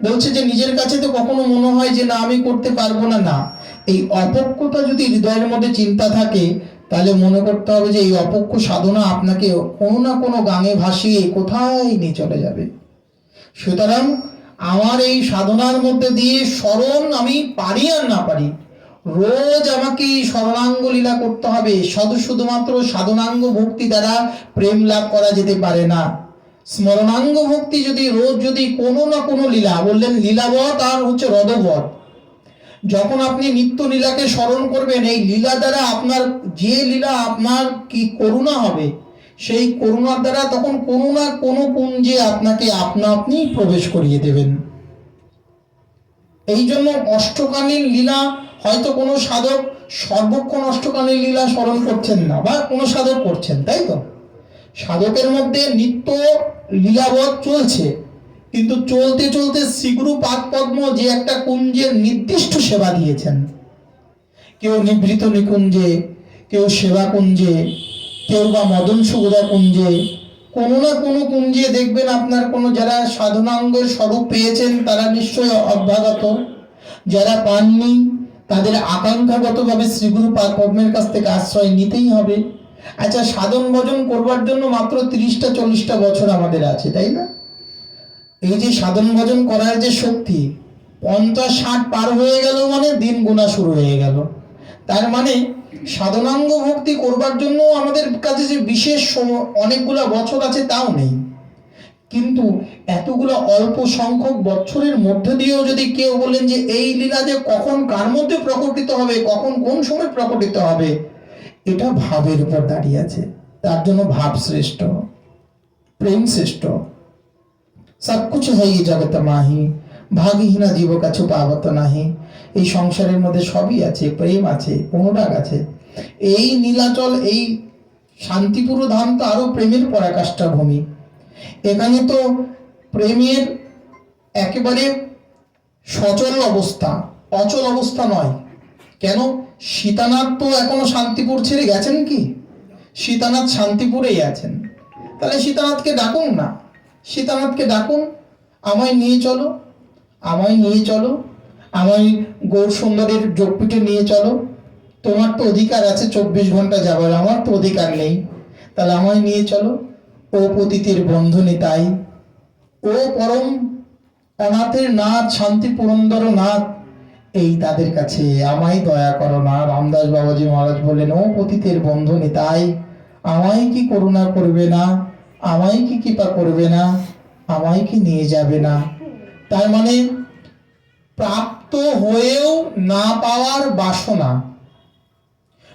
বলছে যে নিজের কাছে তো কখনো মনে হয় যে না আমি করতে পারবো না, না, এই অপক্যতা যদি হৃদয়ের মধ্যে চিন্তা থাকে তাহলে মনে করতে হবে যে এই অপক্ষ সাধনা আপনাকে কোনো না কোনো গাঙে ভাসিয়ে কোথায় নিয়ে চলে যাবে। সুতরাং আমার এই সাধনার মধ্যে দিয়ে স্মরণ আমি পারি আর না পারি, রোজ আমাকে এই স্মরণাঙ্গ লীলা করতে হবে। শুধুমাত্র সাধনাঙ্গ ভক্তি দ্বারা প্রেম লাভ করা যেতে পারে না। স্মরণাঙ্গ ভক্তি যদি রোজ যদি কোনো না কোনো লীলা, বললেন লীলাবৎ আর হচ্ছে হ্রদবৎ, যখন আপনি নিত্য লীলাকে স্মরণ করবেন, এই লীলা দ্বারা আপনার যে লীলা আপনার কি করুণা হবে, সেই করুণার দ্বারা তখন কোনো না কোনো কুঞ্জে আপনাকে আপনি প্রবেশ করিয়ে দেবেন। এই জন্য অষ্টকালীন লীলা হয়তো কোনো সাধক সর্বক্ষণ অষ্টকালীন লীলা স্মরণ করছেন না, বা কোনো সাধক করছেন, তাই তো? সাধকের মধ্যে নিত্য লীলাবৎ চলছে, কিন্তু চলতে চলতে শ্রীগুরু পাদ পদ্ম যে একটা কুঞ্জের নির্দিষ্ট সেবা দিয়েছেন, কেউ নিভৃত নিকুঞ্জে, কেউ সেবা কুঞ্জে, কেউ বা মদন সুগোদা কুঞ্জে, কোনো না কোনো কুঞ্জে দেখবেন আপনার কোনো যারা সাধনাঙ্গের স্বরূপ পেয়েছেন তারা নিশ্চয়ই অভ্যাগত, যারা পাননি তাদের আকাঙ্ক্ষাগতভাবে শ্রীগুরু পাদ পদ্মের কাছ থেকে আশ্রয় নিতেই হবে। আচ্ছা, সাধন ভজন করবার জন্য মাত্র 30টা 40টা বছর আমাদের আছে, তাই না? এই যে সাধন ভজন করার যে শক্তি, 50-60 পার হয়ে গেল মানে দিন গোনা শুরু হয়ে গেল। তার মানে সাধনাঙ্গ ভক্তি করবার জন্য আমাদের কাছে যে বিশেষ অনেকগুলো বছর আছে তাও নেই, কিন্তু এতগুলো অল্প সংখ্যক বছরের মধ্যে দিয়েও যদি কেউ বলেন যে এই লীলা যে কখন কার মধ্যে প্রকটিত হবে, কখন কোন সময় প্রকটিত হবে, এটা ভাবের উপর দাঁড়িয়ে আছে। তার জন্য ভাব শ্রেষ্ঠ, প্রেম শ্রেষ্ঠ। সব কিছু হয় জগত মাহি, ভাগহীনা জীব কাছু পাবত নাহি। এই সংসারের মধ্যে সবই আছে, প্রেম আছে, অনুরাগ আছে। এই নীলাচল, এই শান্তিপুর ধাম তো আরো প্রেমের পরাকাষ্ঠা ভূমি। এখানে তো প্রেমের একেবারে সচল অবস্থা, অচল অবস্থা নয়। কেন? সীতানাথ তো এখনো শান্তিপুর ছেড়ে গেছেন কি? সীতানাথ শান্তিপুরেই আছেন। তাহলে সীতানাথকে ডাকুন না, সীতানাথকে ডাকুন, আমায় নিয়ে চলো, আমায় নিয়ে চলো, আমায় গৌর সুন্দরের যোগপীঠে নিয়ে চলো। তোমার তো অধিকার আছে 24 ঘন্টা যাবার, আমার তো অধিকার নেই, তাহলে আমায় নিয়ে চলো। ও পতিতের বন্ধনে তাই, ও পরম অনাথের নাথ, শান্তি পুরন্দর নাথ, এই তাদের কাছে আমায় দয়া করো না। রামদাস বাবাজি মহারাজ বললেন, ও পতিতের বন্ধনে তাই, আমায় কি করুণা করবে না, আমায় কি কৃপা করবে না, আমায় কি নিয়ে যাবে না? তার মানে প্রাপ্ত হয়েও না পাওয়ার বাসনা।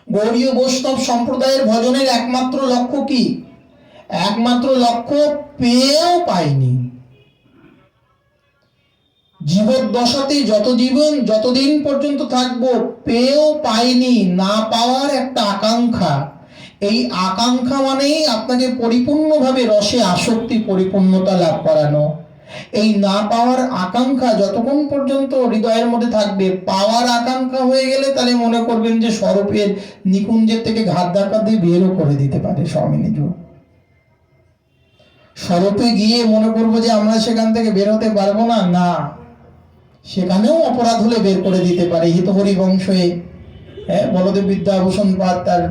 গৌড়ীয় বৈষ্ণব সম্প্রদায়ের ভজনের একমাত্র লক্ষ্য কি? একমাত্র লক্ষ্য পেয়েও পাইনি। জীবদ্দশাতে যতদিন পর্যন্ত থাকবো পেয়েও পাইনি, না পাওয়ার একটা আকাঙ্ক্ষা। এই আকাঙ্ক্ষা মানেই আপনাকে পরিপূর্ণভাবে রসে আসক্তি, পরিপূর্ণতা লাভ করানো। এই না পাওয়ার আকাঙ্ক্ষা যতক্ষণ পর্যন্ত হৃদয়ের মধ্যে থাকবে, পাওয়ার আকাঙ্ক্ষা হয়ে গেলে তাহলে মনে করবেন যে স্বরূপের নিকুঞ্জের থেকে ঘাত ধাক্কা দিয়ে বেরও করে দিতে পারে স্বামী নিজ। স্বরূপে গিয়ে মনে করবো যে আমরা সেখান থেকে বের হতে পারবো না, না, সেখানেও অপরাধ হলে বের করে দিতে পারে। হিতহরি বংশে বলদেব বিদ্যাভূষণ পাদ তার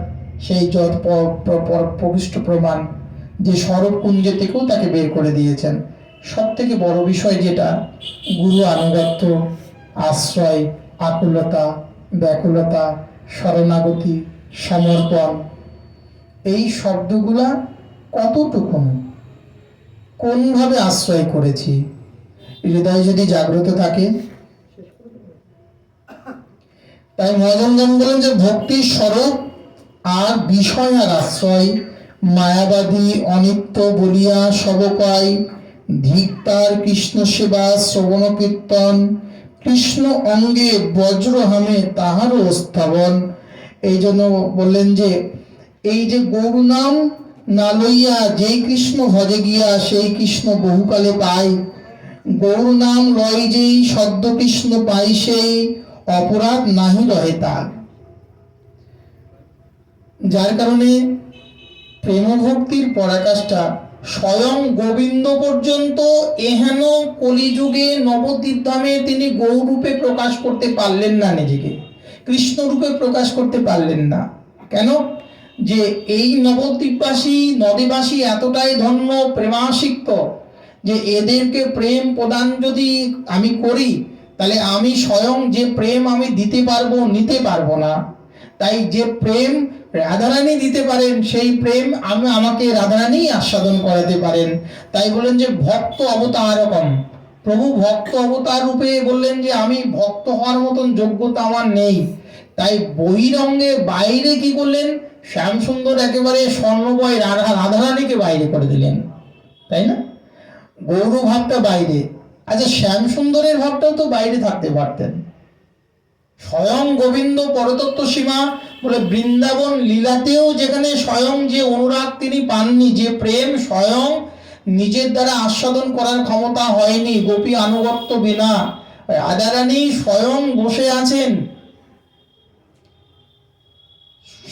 সেই প্রকৃষ্ট প্রমাণ যে স্বরূপ কুঞ্জে থেকেও তাকে বের করে দিয়েছেন। সব থেকে বড় বিষয় যেটা, গুরু আনুগত্য, আশ্রয়, আকুলতা, ব্যাকুলতা, শরণাগতি, সমর্পণ, এই শব্দগুলা কতটুকু কোনভাবে আশ্রয় করেছি, হৃদয় যদি জাগ্রত থাকে। তাই মহাজনগণ বলেন যে ভক্তির স্বরূপ আর বিষয় আর আশ্রয়, মায়াবাদী অনিত্য বলিয়া সবকয়, ধিক্কার কৃষ্ণ সেবা শ্রবণ কীর্তন, কৃষ্ণ অঙ্গে বজ্র হামে তাহারও স্থাবন। এই জন্য বললেন যে এই যে গৌর নাম না লইয়া যেই কৃষ্ণ ভজে গিয়া সেই কৃষ্ণ বহুকালে পায়, গৌর নাম লয় যেই সদ্য কৃষ্ণ পাই সেই অপরাধ নাহি রহে তার। যার কারণে প্রেম ভক্তির পরাকাষ্ঠা স্বয়ং গোবিন্দ পর্যন্ত এহেন কলিযুগে নবদ্বীপ ধামে তিনি গৌরূপে প্রকাশ করতে পারলেন না, নিজেকে কৃষ্ণ রূপে প্রকাশ করতে পারলেন না। কেন? যে এই নবদ্বীপবাসী নদীবাসী এতটাই ধন্য প্রেমাসিক্ত যে এদেরকে প্রেম প্রদান যদি আমি করি তাহলে আমি স্বয়ং যে প্রেম আমি দিতে পারবো নিতে পারবো না। তাই যে প্রেম রাধারানী দিতে পারেন সেই প্রেম আমাকে রাধারানী আস্বাদন করাতে পারেন। তাই বলেন যে ভক্ত অবতারকম, প্রভু ভক্ত অবতার রূপে বললেন যে আমি ভক্ত হওয়ার মতন যোগ্যতা আমার নেই। তাই বহিরঙ্গে বাইরে কি করলেন, শ্যামসুন্দর একেবারে স্বর্ণময় রাধারানীকে বাইরে করে দিলেন, তাই না? গৌর ভাবটা বাইরে, আচ্ছা শ্যামসুন্দরের ভাবটাও তো বাইরে থাকতে পারতেন। স্বয়ং গোবিন্দ পরতত্ত্ব সীমা বলে বৃন্দাবন লীলাতেও যেখানে স্বয়ং যে অনুরাগ তিনি পাননি, যে প্রেম স্বয়ং নিজের দ্বারা আস্বাদন করার ক্ষমতা হয়নি গোপী আনুগত্য বিনা, রাধারানী স্বয়ং বসে আছেন।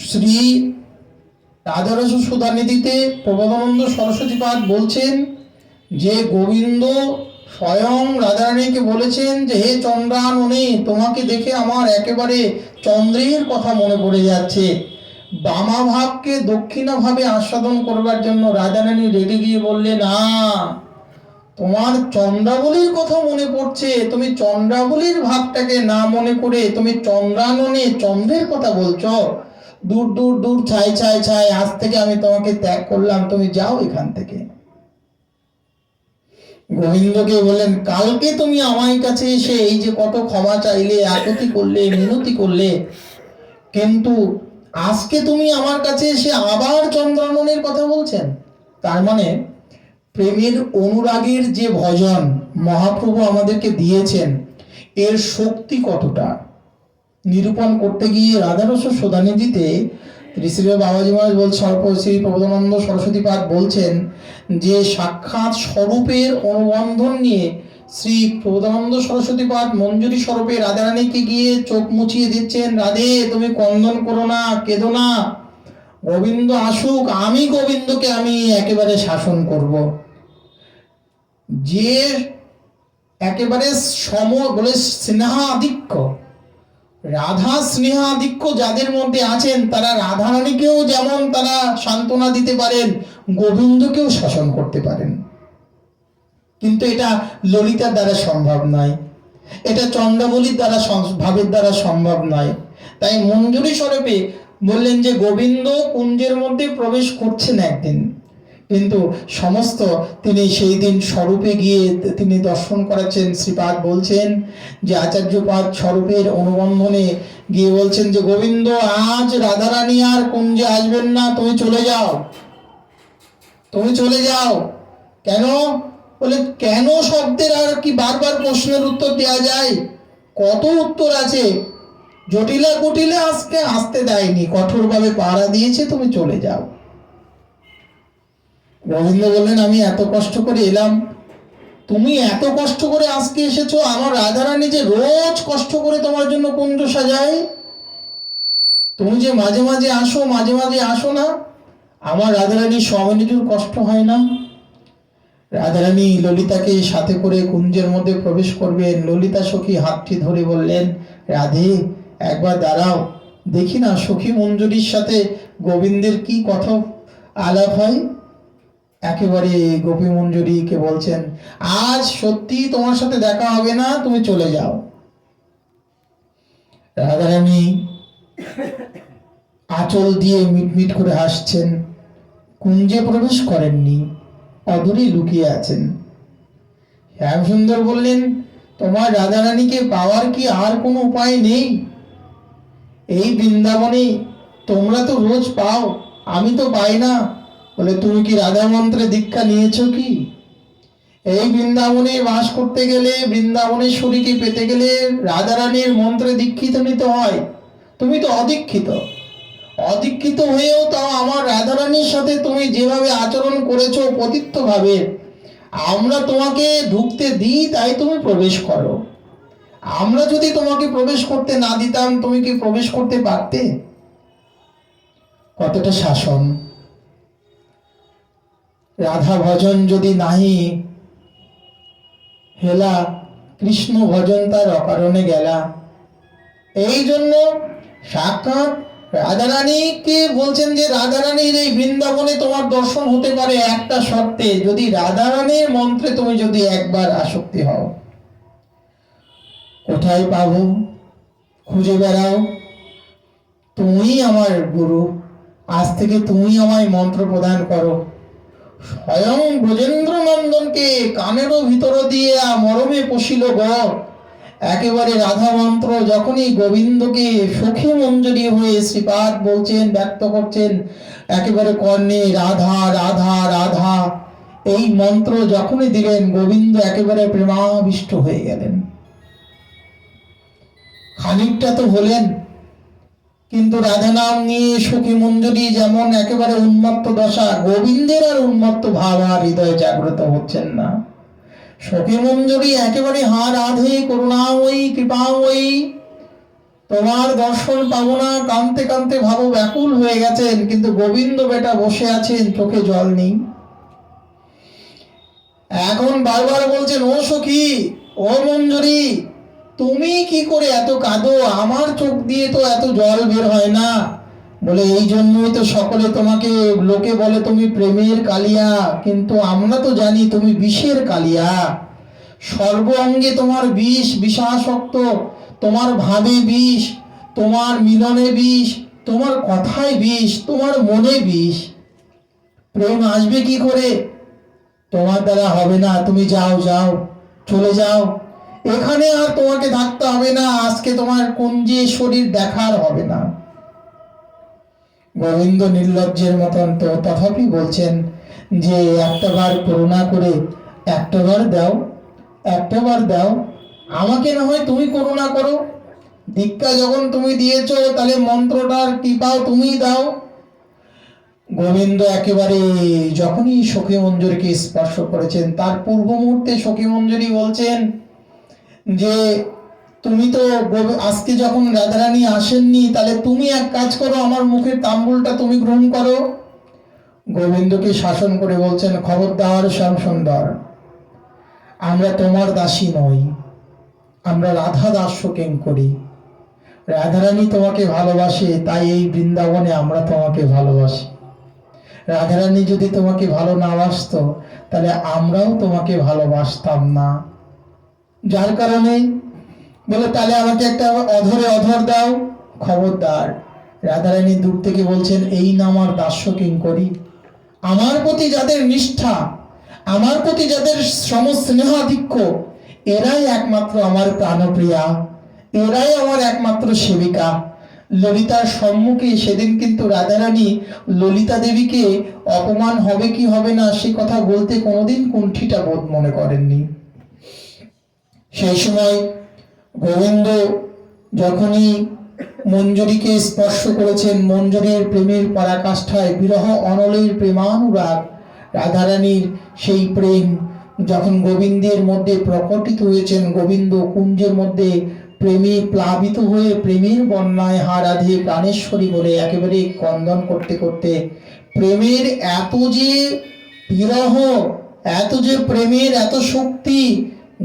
শ্রী রাধারস সুধানিধিতে প্রবোধানন্দ সরস্বতীপাদ বলছেন যে গোবিন্দ স্বয়ং রাধারানীকে বলেছেন যে হে চন্দ্রাননে, তোমাকে দেখে আমার একেবারে চন্দ্রের কথা মনে পড়ে যাচ্ছে। বামা ভাবকে দক্ষিণা ভাবে আস্বাদন করবার জন্য রাধারানী রেগে গিয়ে বললে না, তোমার চন্দ্রাবলীর কথা মনে পড়ছে, তুমি চন্দ্রাবলীর ভাবটাকে না মনে করে তুমি চন্দ্রাননে চন্দ্রের কথা বলছো। দূর দূর দূর, ছাই ছাই ছাই, আজ থেকে আমি তোমাকে ত্যাগ করলাম, তুমি যাও এখান থেকে। গোবিন্দকে বলেন কালকে তুমি আমার কাছে এসে এই যে কত ক্ষমা চাইলে, আকুতি করলে, মিনতি করলে, কিন্তু আজকে তুমি আমার কাছে এসে আবার চন্দ্রাননের কথা বলছেন। তার মানে প্রেমের অনুরাগের যে ভজন মহাপ্রভু আমাদেরকে দিয়েছেন এর শক্তি কতটা নিরূপণ করতে গিয়ে রাধারস সুধানিধিতে শ্রী বাবাজি মহারাজ বলছেন, শ্রী প্রবোধানন্দ সরস্বতীপাদ বলছেন যে সাক্ষাৎ স্বরূপের অনুবন্ধন নিয়ে শ্রী প্রবোধানন্দ সরস্বতীপাদ মঞ্জুরি স্বরূপে রাধারানীকে গিয়ে চোখ মুছিয়ে দিচ্ছেন, রাধে তুমি ক্রন্দন করো না, কেঁদো না, গোবিন্দ আসুক, আমি গোবিন্দকে আমি একেবারে শাসন করব। যে একেবারে বলে স্নেহাধিক্য, রাধা স্নেহাধিক্য যাদের মধ্যে আছেন তারা রাধারানীকেও যেমন তারা সান্ত্বনা দিতে পারেন, গোবিন্দকেও শাসন করতে পারেন। কিন্তু এটা ললিতার দ্বারা সম্ভব নয়, এটা চন্দ্রাবলীর দ্বারা ভাবের দ্বারা সম্ভব নয়। তাই মঞ্জুরি স্বরূপে বললেন যে গোবিন্দ কুঞ্জের মধ্যে প্রবেশ করছেন একদিন, কিন্তু সমস্ত তিনি সেই দিন স্বরূপে গিয়ে তিনি দর্শন করাচ্ছেন। শ্রীপাদ বলছেন যে আচার্যপাদ স্বরূপের অনুবন্ধনে গিয়ে বলছেন যে গোবিন্দ আজ রাধারানী আর কুঞ্জে আসবেন না, তুমি চলে যাও, তুমি চলে যাও। কেন? বলে কেন শব্দের আর কি বারবার প্রশ্নের উত্তর দেওয়া যায়, কত উত্তর আছে, জটিলা কুটিলে আজকে আসতে দেয়নি, কঠোরভাবে পাহারা দিয়েছে, তুমি চলে যাও। গোবিন্দ বললেন আমি এত কষ্ট করে এলাম, তুমি এত কষ্ট করে আজকে এসেছো, আমার রাধারানী যে রোজ কষ্ট করে তোমার জন্য কুঞ্জ সাজায়, তুমি যে মাঝে মাঝে আসো মাঝে মাঝে আসো না, আমার রাধারানী স্বামীনিজুর কষ্ট হয় না? রাধারানী ললিতাকে সাথে করে কুঞ্জের মধ্যে প্রবেশ করবেন, ললিতা সখী হাতটি ধরে বললেন রাধে একবার দাঁড়াও, দেখি না সখী মঞ্জুরির সাথে গোবিন্দের কি কথা আলাপ হয়। একেবারে গোপী মঞ্জুরিকে বলছেন আজ সত্যি তোমার সাথে দেখা হবে না, তুমি চলে যাও। রাধারানী আঁচল দিয়ে মিটমিট করে হাসছেন, কুঞ্জে প্রবেশ করেননি, অদূরে লুকিয়ে আছেন। শ্যামসুন্দর বললেন, তোমার রাধারানীকে পাওয়ার কি আর কোনো উপায় নেই? এই বৃন্দাবনে তোমরা তো রোজ পাও, আমি তো পাই না। বলে, তুমি কি রাধা মন্ত্রে দীক্ষা নিয়েছো কি? এই বৃন্দাবনে বাস করতে গেলে, বৃন্দাবনেশ্বরীকে পেতে গেলে রাধারানীর মন্ত্রে দীক্ষিত নিতে হয়। তুমি তো অদীক্ষিত। অদীক্ষিত হয়েও তাও আমার রাধারানীর সাথে তুমি যেভাবে আচরণ করেছো পতিত্ব ভাবে, আমরা তোমাকে ঢুকতে দিই তাই তুমি প্রবেশ করো। আমরা যদি তোমাকে প্রবেশ করতে না দিতাম, তুমি কি প্রবেশ করতে পারতে? কতটা শাসন! রাধা ভজন যদি নাহি হেলা, কৃষ্ণ ভজন তার অকারণে গেলা। এই জন্য সাক্ষাৎ রাধারানীকে বলছেন যে রাধারানীর এই বৃন্দাবনে তোমার দর্শন হতে পারে একটা শর্তে, যদি রাধারানীর মন্ত্রে তুমি যদি একবার আসক্তি হও। কোথায় পাবো? খুঁজে বেড়াও। তুমি আমার গুরু, আজ থেকে তুমি আমায় মন্ত্র প্রদান করো। স্বয়ং ব্রজেন্দ্র নন্দনকে কানেরও ভিতর দিয়ে মরমে পশিল গ। একেবারে রাধা মন্ত্র যখনই গোবিন্দকে সখী মঞ্জরি হয়ে শ্রীপাদ বলছেন, ব্যক্ত করছেন একেবারে কর্ণে, রাধা রাধা রাধা, এই মন্ত্র যখনই দিলেন গোবিন্দ একেবারে প্রেমাবিষ্ট হয়ে গেলেন। খানিকটা তো হলেন, কিন্তু রাধা নাম নিয়ে সখী মঞ্জরি যেমন একেবারে উন্মত্ত দশা, গোবিন্দের আর উন্মত্ত ভাব আর হৃদয়ে জাগ্রত হচ্ছেন না। সখী মঞ্জরি একেবারে হা রাধে করুণাময়ী কৃপাময়ী, তোমার দর্শন পাবো না, কাঁদতে কাঁদতে ভাবো ব্যাকুল হয়ে গেছেন, কিন্তু গোবিন্দ বেটা বসে আছেন, চোখে জল নেই। এখন বারবার বলছেন, ও সখী, ও মঞ্জরি, তুমি কি করে এত কাঁদো? আমার চোখ দিয়ে তো এত জল বের হয় না। বলে, এই জন্যই তো সকলে তোমাকে, লোকে বলে তুমি প্রেমের কালিয়া, কিন্তু আমরা তো জানি তুমি বিষের কালিয়া। সর্ব অঙ্গে তোমার বিষ, বিষাসক্ত, তোমার ভাবে বিষ, তোমার মিলনে বিষ, তোমার কথায় বিষ, তোমার মনে বিষ। প্রেম আসবে কি করে? তোমার দ্বারা হবে না, তুমি যাও যাও, চলে যাও, এখানে আর তোমাকে থাকতে হবে না, আজকে তোমার কুঞ্জে শরীর দেখার হবে না। গোবিন্দ নির্লজ্জের মতন তো তথাপি বলছেন যে একটাবার করুণা করে একটাবার দাও, একটাবার দাও, আমাকে না হয় তুমি করুণা করো। দীক্ষা যখন তুমি দিয়েছো, তাহলে মন্ত্রটার কৃপাও তুমিই দাও। গোবিন্দ একেবারে যখনই সখী মঞ্জুরিকে স্পর্শ করেছেন, তার পূর্ব মুহূর্তে সখী মঞ্জুরি বলছেন যে তুমি তো আজকে যখন রাধারানী আসেননি, তাহলে তুমি এক কাজ করো, আমার মুখের তাম্বুলটা তুমি গ্রহণ করো। গোবিন্দকে শাসন করে বলছেন, খবরদার শ্যামসুন্দর, আমরা তোমার দাসী নই, আমরা রাধা দাস্য কিঙ্করী। রাধারানী তোমাকে ভালোবাসে, তাই এই বৃন্দাবনে আমরা তোমাকে ভালোবাসি। রাধারানী যদি তোমাকে ভালো না বাসতো, তাহলে আমরাও তোমাকে ভালোবাসতাম না। যার কারণে বলে, তাহলে আমাকে একটা অধরে অধর দাও। খবরদার! রাধারানী দূর থেকে বলছেন, এই না আমার দাস্য কিঙ্করী। আমার প্রতি যাদের নিষ্ঠা, আমার প্রতি যাদের সমস্নেহাধিক্য, এরাই একমাত্র আমার প্রাণপ্রিয়া, এরাই আমার একমাত্র সেবিকা। ললিতার সম্মুখে সেদিন কিন্তু রাধারানী ললিতা দেবীকে অপমান হবে কি হবে না সে কথা বলতে কোনোদিন কুণ্ঠিতা বোধ মনে করেননি। সেই সময় গোবিন্দ যখনই মঞ্জুরিকে স্পর্শ করেছেন, মঞ্জুরির প্রেমের পরাকাষ্ঠায় বিরহ অনলের প্রেমানুরাগ, রাধারানীর সেই প্রেম যখন গোবিন্দের মধ্যে প্রকটিত হয়েছেন, গোবিন্দ কুঞ্জের মধ্যে প্রেমে প্লাবিত হয়ে প্রেমের বন্যায় হা রাধে প্রাণেশ্বরী বলে একেবারে ক্রন্দন করতে করতে, প্রেমের এত যে বিরহ, এত যে প্রেমের এত শক্তি,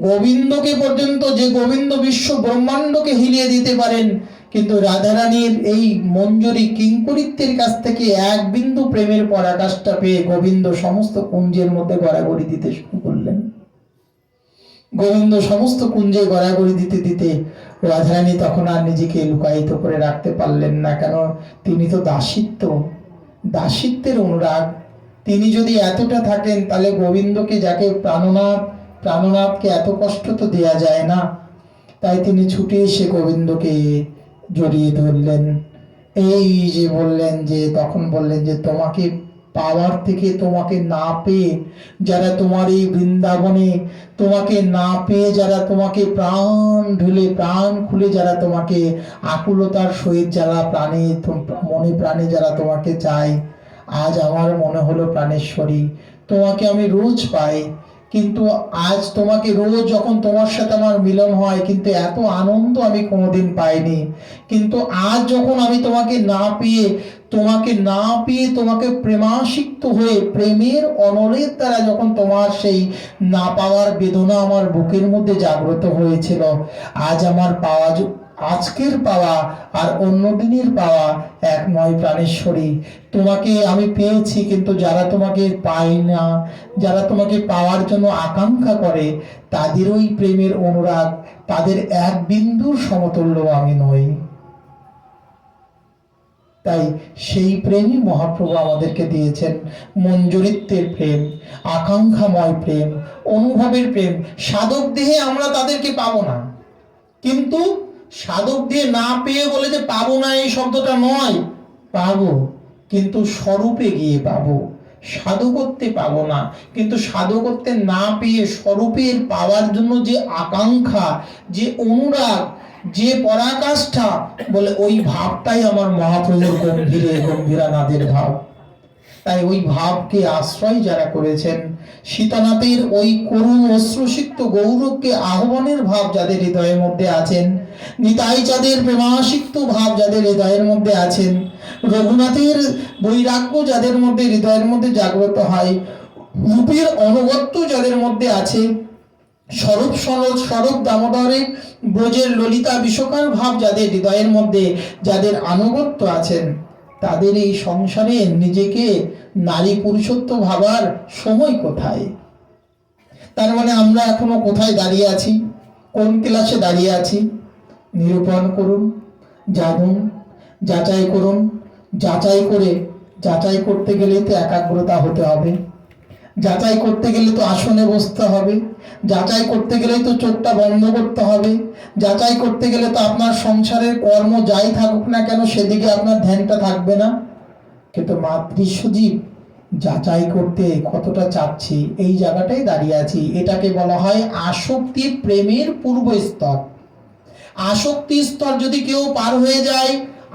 গোবিন্দকে পর্যন্ত, যে গোবিন্দ বিশ্ব ব্রহ্মাণ্ডকে হিলিয়ে দিতে পারেন, কিন্তু রাধারানীর এই মঞ্জুরি কিঙ্করিত্বের কাছ থেকে এক বিন্দু প্রেমের পরাকাষ্ঠা পেয়ে গোবিন্দ সমস্ত কুঞ্জের মধ্যে গড়াগড়ি দিতে শুরু করলেন। গোবিন্দ সমস্ত কুঞ্জে গড়াগড়ি দিতে দিতে রাধারানী তখন আর নিজেকে লুকায়িত করে রাখতে পারলেন না। কেন? তিনি তো দাসিত্বের অনুরাগ। তিনি যদি এতটা থাকেন তাহলে গোবিন্দকে, যাকে প্রাণনাথকে এত কষ্ট তো দেয়া যায় না। তাই তিনি ছুটে এসে গোবিন্দকে জড়িয়ে ধরলেন। এই যে বললেন যে, তখন বললেন যে তোমাকে পাওয়ার থেকে তোমাকে না পেয়ে যারা তোমার এই বৃন্দাবনে, তোমাকে না পেয়ে যারা তোমাকে প্রাণ ঢেলে প্রাণ খুলে যারা তোমাকে আকুলতার সহিত যারা মনে প্রাণে যারা তোমাকে চায়, আজ আমার মনে হলো প্রাণেশ্বরী তোমাকে আমি রোজ পাই, কিন্তু আজ তোমাকে রোজ যখন তোমার সাথে আমার মিলন হয়, কিন্তু এত আনন্দ আমি কোনোদিন পাইনি। কিন্তু আজ যখন আমি তোমাকে না পেয়ে তোমাকে প্রেমাসিক্ত হয়ে প্রেমের অনলের দ্বারা যখন তোমার সেই না পাওয়ার বেদনা আমার বুকের মধ্যে জাগ্রত হয়েছিল, আজ আমার আজকের পাওয়া আর অন্য দিনের পাওয়া এক নয় প্রাণেশ্বরী। তোমাকে আমি পেয়েছি, কিন্তু যারা তোমাকে পায় না, যারা তোমাকে পাওয়ার জন্য আকাঙ্ক্ষা করে, তাদের ওই প্রেমের অনুরাগ, তাদের এক বিন্দুর সমতুল্য আমি নই। তাই সেই প্রেমই মহাপ্রভু আমাদেরকে দিয়েছেন, মঞ্জুরিত্বের প্রেম, আকাঙ্ক্ষাময় প্রেম, অনুভবের প্রেম। সাধক দেহে আমরা তাদেরকে পাবো না, কিন্তু সাধক দিয়ে না পেয়ে বলে যে পাবো না এই শব্দটা নয়, পাবো, কিন্তু স্বরূপে গিয়ে পাবো। সাধকত্বে পাবো না, কিন্তু সাধকত্বে না পেয়ে স্বরূপের পাওয়ার জন্য যে আকাঙ্ক্ষা, যে অনুরাগ, যে পরাকাষ্ঠা, বলে ওই ভাবটাই আমার মহাপ্রভুর গম্ভীরানাদের ভাব। তাই ওই ভাবকে আশ্রয় যারা করেছেন, সীতানাথের ওই করুণ অশ্রুসিক্ত গৌরবকে আহ্বানের ভাব যাদের হৃদয়ের মধ্যে আছেন, নিতাই চাঁদের প্রেমাসিক্ত ভাব যাদের হৃদয়ের মধ্যে আছেন, রঘুনাথের বৈরাগ্য যাদের মধ্যে হৃদয়ের মধ্যে জাগ্রত হয়, রূপের অনগত্য যাদের মধ্যে আছে, স্বরূপ দামোদরে ব্রজের ললিতা বিষকার ভাব যাদের হৃদয়ের মধ্যে, যাদের আনুগত্য আছেন, তাদের এই সংসারে নিজেকে নারী পুরুষত্ব ভাবার সময় কোথায়? তার মানে আমরা এখনো কোথায় দাঁড়িয়ে আছি? কোন ক্লাসে দাঁড়িয়ে আছি? নিরূপণ করুন, জানুন, যাচাই করুন। যাচাই করতে গেলে তো একাগ্রতা হতে হবে, যাচাই করতে গেলে তো আসনে বসতে হবে, যাচাই করতে গেলে তো চোখটা বন্ধ করতে হবে, যাচাই করতে গেলে তো আপনার সংসারের কর্ম যাই থাকুক না কেন সেদিকে আপনার ধ্যানটা থাকবে না। কিন্তু মাতৃসজীব যাচাই করতে কতটা চাচ্ছি, এই জায়গাটাই দাঁড়িয়ে আছি। এটাকে বলা হয় আসক্তি প্রেমের পূর্ব স্তর। আসক্তি স্তর যদি কেউ পার হয়ে যায়,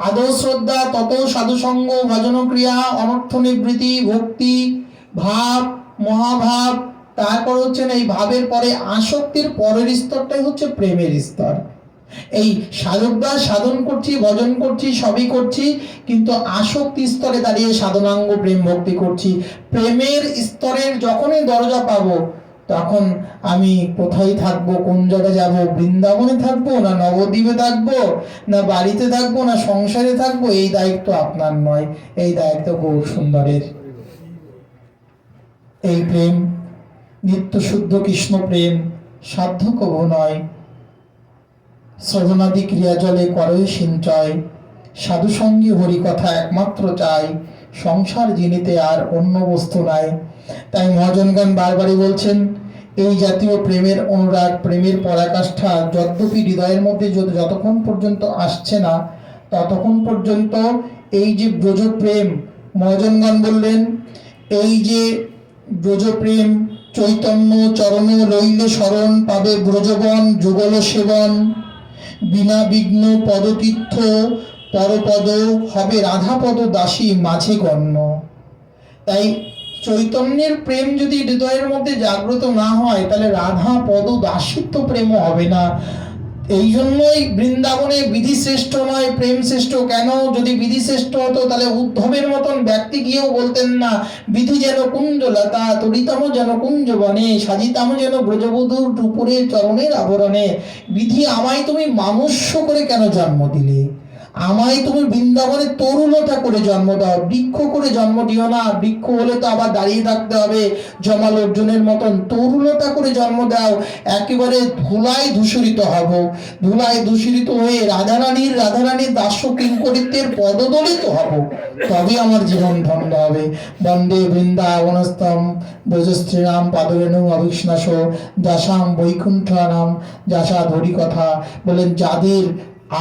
আদৌ শ্রদ্ধা, তত সাধুসঙ্গ, ভজন ক্রিয়া, অনর্থ নিবৃত্তি, ভক্তি ভাব, মহাভাব, তারপর হচ্ছে এই ভাবের পরে আসক্তির পরের স্তরটাই হচ্ছে প্রেমের স্তর। এই সাধকরা সাধন করছি, ভজন করছি, সবই করছি, কিন্তু আসক্তি স্তরে দাঁড়িয়ে সাধনাঙ্গ প্রেম ভক্তি করছি। প্রেমের স্তরের যখনই দরজা পাবো, তখন আমি কোথায় থাকবো, কোন জায়গায় যাব? বৃন্দাবনে থাকবো, না নবদ্বীপে থাকবো, না বাড়িতে থাকবো, না সংসারে থাকবো, এই দায়িত্ব আপনার নয়, এই দায়িত্ব গৌর সুন্দরের। এই প্রেম নিত্য শুদ্ধ কৃষ্ণ প্রেম, সাধ্য কভু নয়। শ্রবণাদি ক্রিয়া জলে করই সিঞ্চয়, সাধুসঙ্গী হরিকথা একমাত্র চাই, সংসার জিনিতে আর অন্য বস্তু নাই। তাই মহাজনগণ বারবারই বলছেন, এই জাতীয় প্রেমের অনুরাগ, প্রেমের পরাকাষ্ঠা যদ্যপি হৃদয়ের মধ্যে যতক্ষণ পর্যন্ত আসছে না, ততক্ষণ পর্যন্ত এই যে ব্রজপ্রেম, মহাজনগণ বললেন, এই যে ব্রজপ্রেম, চৈতন্য চরণ লইলে শরণ পাবে ব্রজবন যুগল সেবন, বিনা বিঘ্ন পদতীর্থ পরপদ হবে রাধাপদ দাসী মাঝে গণ্য। তাই চৈতন্যের প্রেম যদি হৃদয়ের মধ্যে জাগ্রত না হয়, তাহলে রাধা পদ দাসিত্ব প্রেমও হবে না। এই জন্যই বৃন্দাবনে বিধি শ্রেষ্ঠ নয়, প্রেম শ্রেষ্ঠ। কেন? যদি বিধি শ্রেষ্ঠ হতো তাহলে উদ্ধবের মতন ব্যক্তি গিয়েও বলতেন না, বিধি যেন কুঞ্জলতা, তরিতাম যেন কুঞ্জ বনে, সাজিতাম যেন ব্রজবধূর টুপুরের চরণের আবরণে। বিধি, আমায় তুমি মানুষ্য করে কেন জন্ম দিলে? আমায় তুমি বৃন্দাবনে তরুলতা করে জন্ম দাও, বৃক্ষ করে জন্ম দিও না। বৃক্ষ হলে তো আবার দাঁড়িয়ে থাকতে হবে জমাল অর্জুনের মতন। তরুলতা করে জন্ম দাও, একেবারে ধুলায় দূষিত হব, ধুলায় দূষিত হয়ে রাধারানীর দাস্য কিঙ্করিত্বের পদদলিত হব, তবে আমার জীবন ধন্য হবে। বন্দে বৃন্দাবনস্তম ব্রজশ্রীরাম পাদরেণু অবিশ্বাস যাসাম বৈকুণ্ঠানাম যাসা ধরি কথা। বলেন যাদের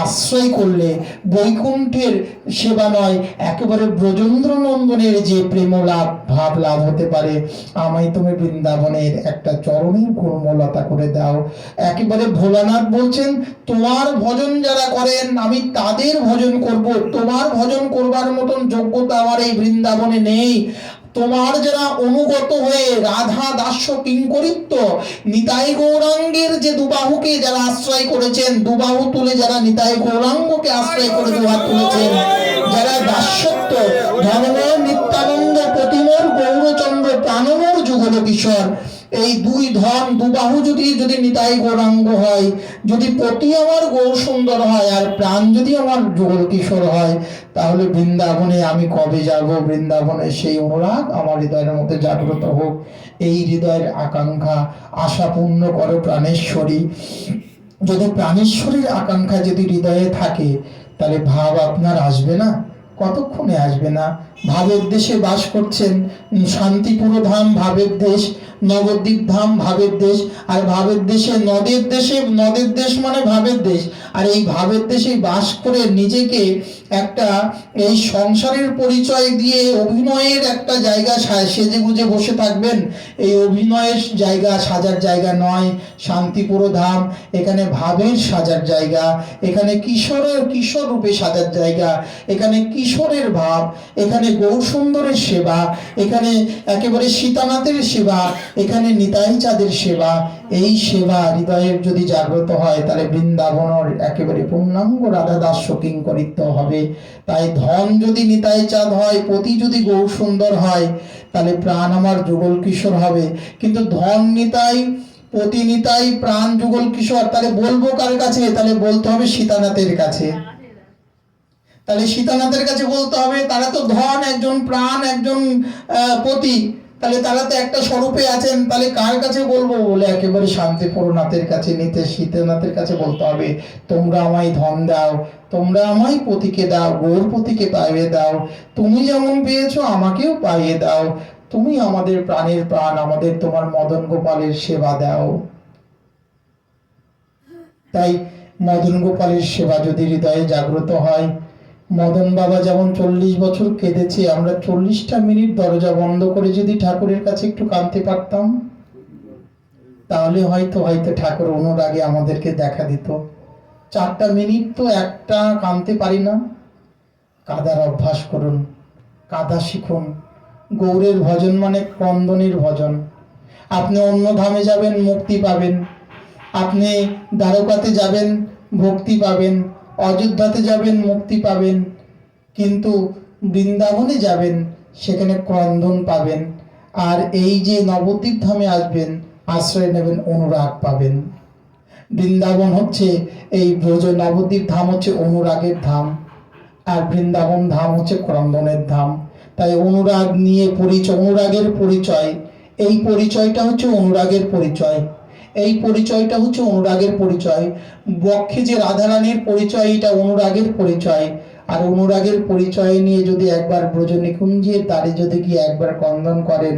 আশ্রয় করলে বৈকুণ্ঠের সেবা নয়, একেবারে ব্রজেন্দ্র নন্দনের যে প্রেম লাভ ভাব লাভ হতে পারে, আমায় তুমি বৃন্দাবনের একটা চরণের কর্মলতা করে দাও। একেবারে ভোলানাথ বলছেন, তোমার ভজন যারা করেন আমি তাদের ভজন করব, তোমার ভজন করবার মতন যোগ্যতা আমার এই বৃন্দাবনে নেই। তোমার যারা অনুগত হয়ে রাধা দাস্য কিঙ্করিত্ব নিতাই গৌরাঙ্গের যে দুবাহুকে যারা আশ্রয় করেছেন, দুবাহু তুলে যারা নিতাই গৌরাঙ্গকে আশ্রয় করে দুহাত তুলেছেন, যারা দাস্যত্ব ধর্মময় নিত্যানন্দ প্রতিমোর গৌরচন্দ্র প্রাণমোর যুগল কিশোর, এই দুই ধন দুবাহু যদি নিতাই গৌরাঙ্গ হয়, যদি পতি আমার গৌর সুন্দর হয়, আর প্রাণ যদি আমার যুগল কিশোর হয়, তাহলে বৃন্দাবনে আমি কবে যাব? বৃন্দাবনে সেই অনুরাগ আমার হৃদয়ের মধ্যে জাগ্রত হোক। এই হৃদয়ের আকাঙ্ক্ষা আশা পূর্ণ করো প্রাণেশ্বরী। যদি প্রাণেশ্বরীর আকাঙ্ক্ষা যদি হৃদয়ে থাকে, তাহলে ভাব আপনার আসবে না? কতক্ষণে আসবে না? ভাবের দেশে বাস করছেন, শান্তিপুর ধাম ভাবের দেশ, নবদ্বীপ ধাম ভাবের দেশ, আর ভাবের দেশে নদের দেশ মানে ভাবের দেশ। আর এই ভাবের দেশে বাস করে নিজেকে একটা এই সংসারের পরিচয় দিয়ে অভিনয়ের একটা জায়গা সেজে গুজে বসে থাকবেন, এই অভিনয়ের জায়গা সাজার জায়গা নয় শান্তিপুর ধাম। এখানে ভাবের সাজার জায়গা, এখানে কিশোর রূপে সাজার জায়গা, এখানে কিশোরের ভাব, এখানে গৌর সুন্দরের সেবা, এখানে একেবারে সীতানাথের সেবা, এখানে নিতাই চাঁদের সেবা। এই সেবা হৃদয়ের যদি জাগ্রত হয়, তাহলে বৃন্দাবনের একেবারে পূর্ণাঙ্গ রাধা দাস্য কিঙ্করিত্ব হবে। তাই ধন যদি নিতাই চাঁদ হয়, পতি যদি গৌর সুন্দর হয়, তাহলে প্রাণ আমার যুগল কিশোর হবে। কিন্তু ধন নিতাই, পতি নিতাই, প্রাণ যুগল কিশোর, তাহলে বলবো কার কাছে? তাহলে বলতে হবে সীতানাথের কাছে। তাহলে সীতানাথের কাছে বলতে হবে। তারা তো ধন একজন, প্রাণ একজন, পতি, তাহলে তারা তো একটা স্বরূপে আছেন। তাহলে কার কাছে বলবো? বলে একেবারে শান্তিপুরনাথের কাছে, নিতে সীতানাথের কাছে বলতে হবে, তোমরা আমায় ধন দাও, তোমরা আমায় পতিকে দাও, গৌর পতিকে পাইয়ে দাও, তুমি যেমন পেয়েছো আমাকেও পাইয়ে দাও, তুমি আমাদের প্রাণের প্রাণ, আমাদের তোমার মদন গোপালের সেবা দাও। তাই মদন গোপালের সেবা যদি হৃদয়ে জাগ্রত হয়, মদন বাবা যেমন 40 বছর কেঁদেছে, আমরা 40টা মিনিট দরজা বন্ধ করে যদি ঠাকুরের কাছে একটু কাঁদতে পারতাম, তাহলে হয়তো ঠাকুর অনুরাগে আমাদেরকে দেখা দিত। 4টা মিনিট তো একটা কাঁদতে পারি না। কাঁদার অভ্যাস করুন, কাঁদা শিখুন। গৌরের ভজন মানে ক্রন্দনের ভজন। আপনি অন্য ধামে যাবেন, মুক্তি পাবেন। আপনি দ্বারকাতে যাবেন, ভক্তি পাবেন। অযোধ্যাতে যাবেন, মুক্তি পাবেন। কিন্তু বৃন্দাবনে যাবেন, সেখানে ক্রন্দন পাবেন। আর এই যে নবদ্বীপ ধামে আসবেন, আশ্রয় নেবেন, অনুরাগ পাবেন। বৃন্দাবন হচ্ছে এই নবদ্বীপ ধাম হচ্ছে অনুরাগের ধাম, আর বৃন্দাবন ধাম হচ্ছে ক্রন্দনের ধাম। তাই অনুরাগ নিয়ে পরিচয়, অনুরাগের পরিচয়, এই পরিচয়টা হচ্ছে অনুরাগের পরিচয়। এই পরিচয়টা হচ্ছে অনুরাগের পরিচয়। বক্ষে যে রাধারানীর পরিচয়, এটা অনুরাগের পরিচয়। আর অনুরাগের পরিচয় নিয়ে যদি একবার ব্রজনিকুঞ্জের দ্বারে যদি গিয়ে একবার ক্রন্দন করেন,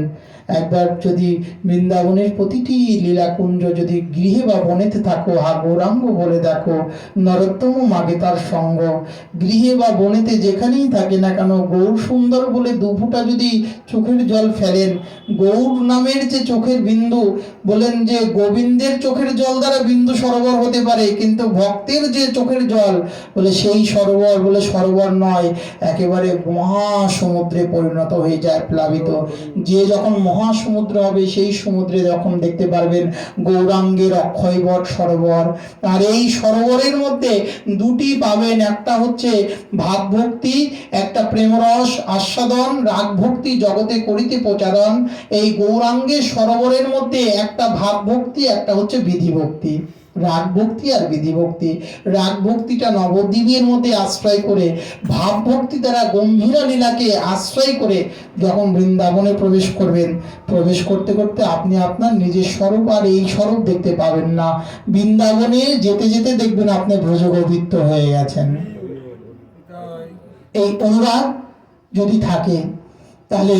একবার যদি বৃন্দাবনের প্রতিটি লীলাকুঞ্জ যদি গৃহে বা বনেতে থাকো, হা গৌরাঙ্গ বলে দেখো, নরোত্তম মাগে তার সঙ্গ। গৃহে বা বনেতে যেখানেই থাকে না কেন, গৌর সুন্দর বলে দুফোঁটা যদি চোখের জল ফেলেন, গৌর নামের যে চোখের বিন্দু, বলেন যে গোবিন্দের চোখের জল দ্বারা বিন্দু সরোবর হতে পারে, কিন্তু ভক্তের যে চোখের জল, বলে সেই সরোবর বলে সরোবর নয়, একেবারে মহাসমুদ্রে পরিণত হয়ে যায়, প্লাবিত। যে যখন মহাসমুদ্র হবে, সেই সমুদ্রে যখন দেখতে পারবেন গৌরাঙ্গের অক্ষয়বট সরোবর। আর এই সরোবরের মধ্যে দুটি পাবেন, একটা হচ্ছে ভাব ভক্তি, একটা প্রেমরস আস্বাদন, রাগ ভক্তি জগতে করিতে প্রচারণ। এই গৌরাঙ্গের সরোবরের মধ্যে একটা ভাব ভক্তি, একটা হচ্ছে বিধি ভক্তি। রাগ ভক্তি আর বিধি ভক্তি। রাগ ভক্তিটা নবদ্বীপের মধ্যে আশ্রয় করে, ভাব ভক্তি দ্বারা গম্ভীরা লীলাকে আশ্রয় করে যখন বৃন্দাবনে প্রবেশ করবেন, প্রবেশ করতে করতে আপনি আপনার নিজের স্বরূপ আর এই স্বরূপ দেখতে পাবেন না। বৃন্দাবনে যেতে যেতে দেখবেন আপনি ব্রজগোবিত্ত হয়ে গেছেন। এই অনুরাগ যদি থাকে তাহলে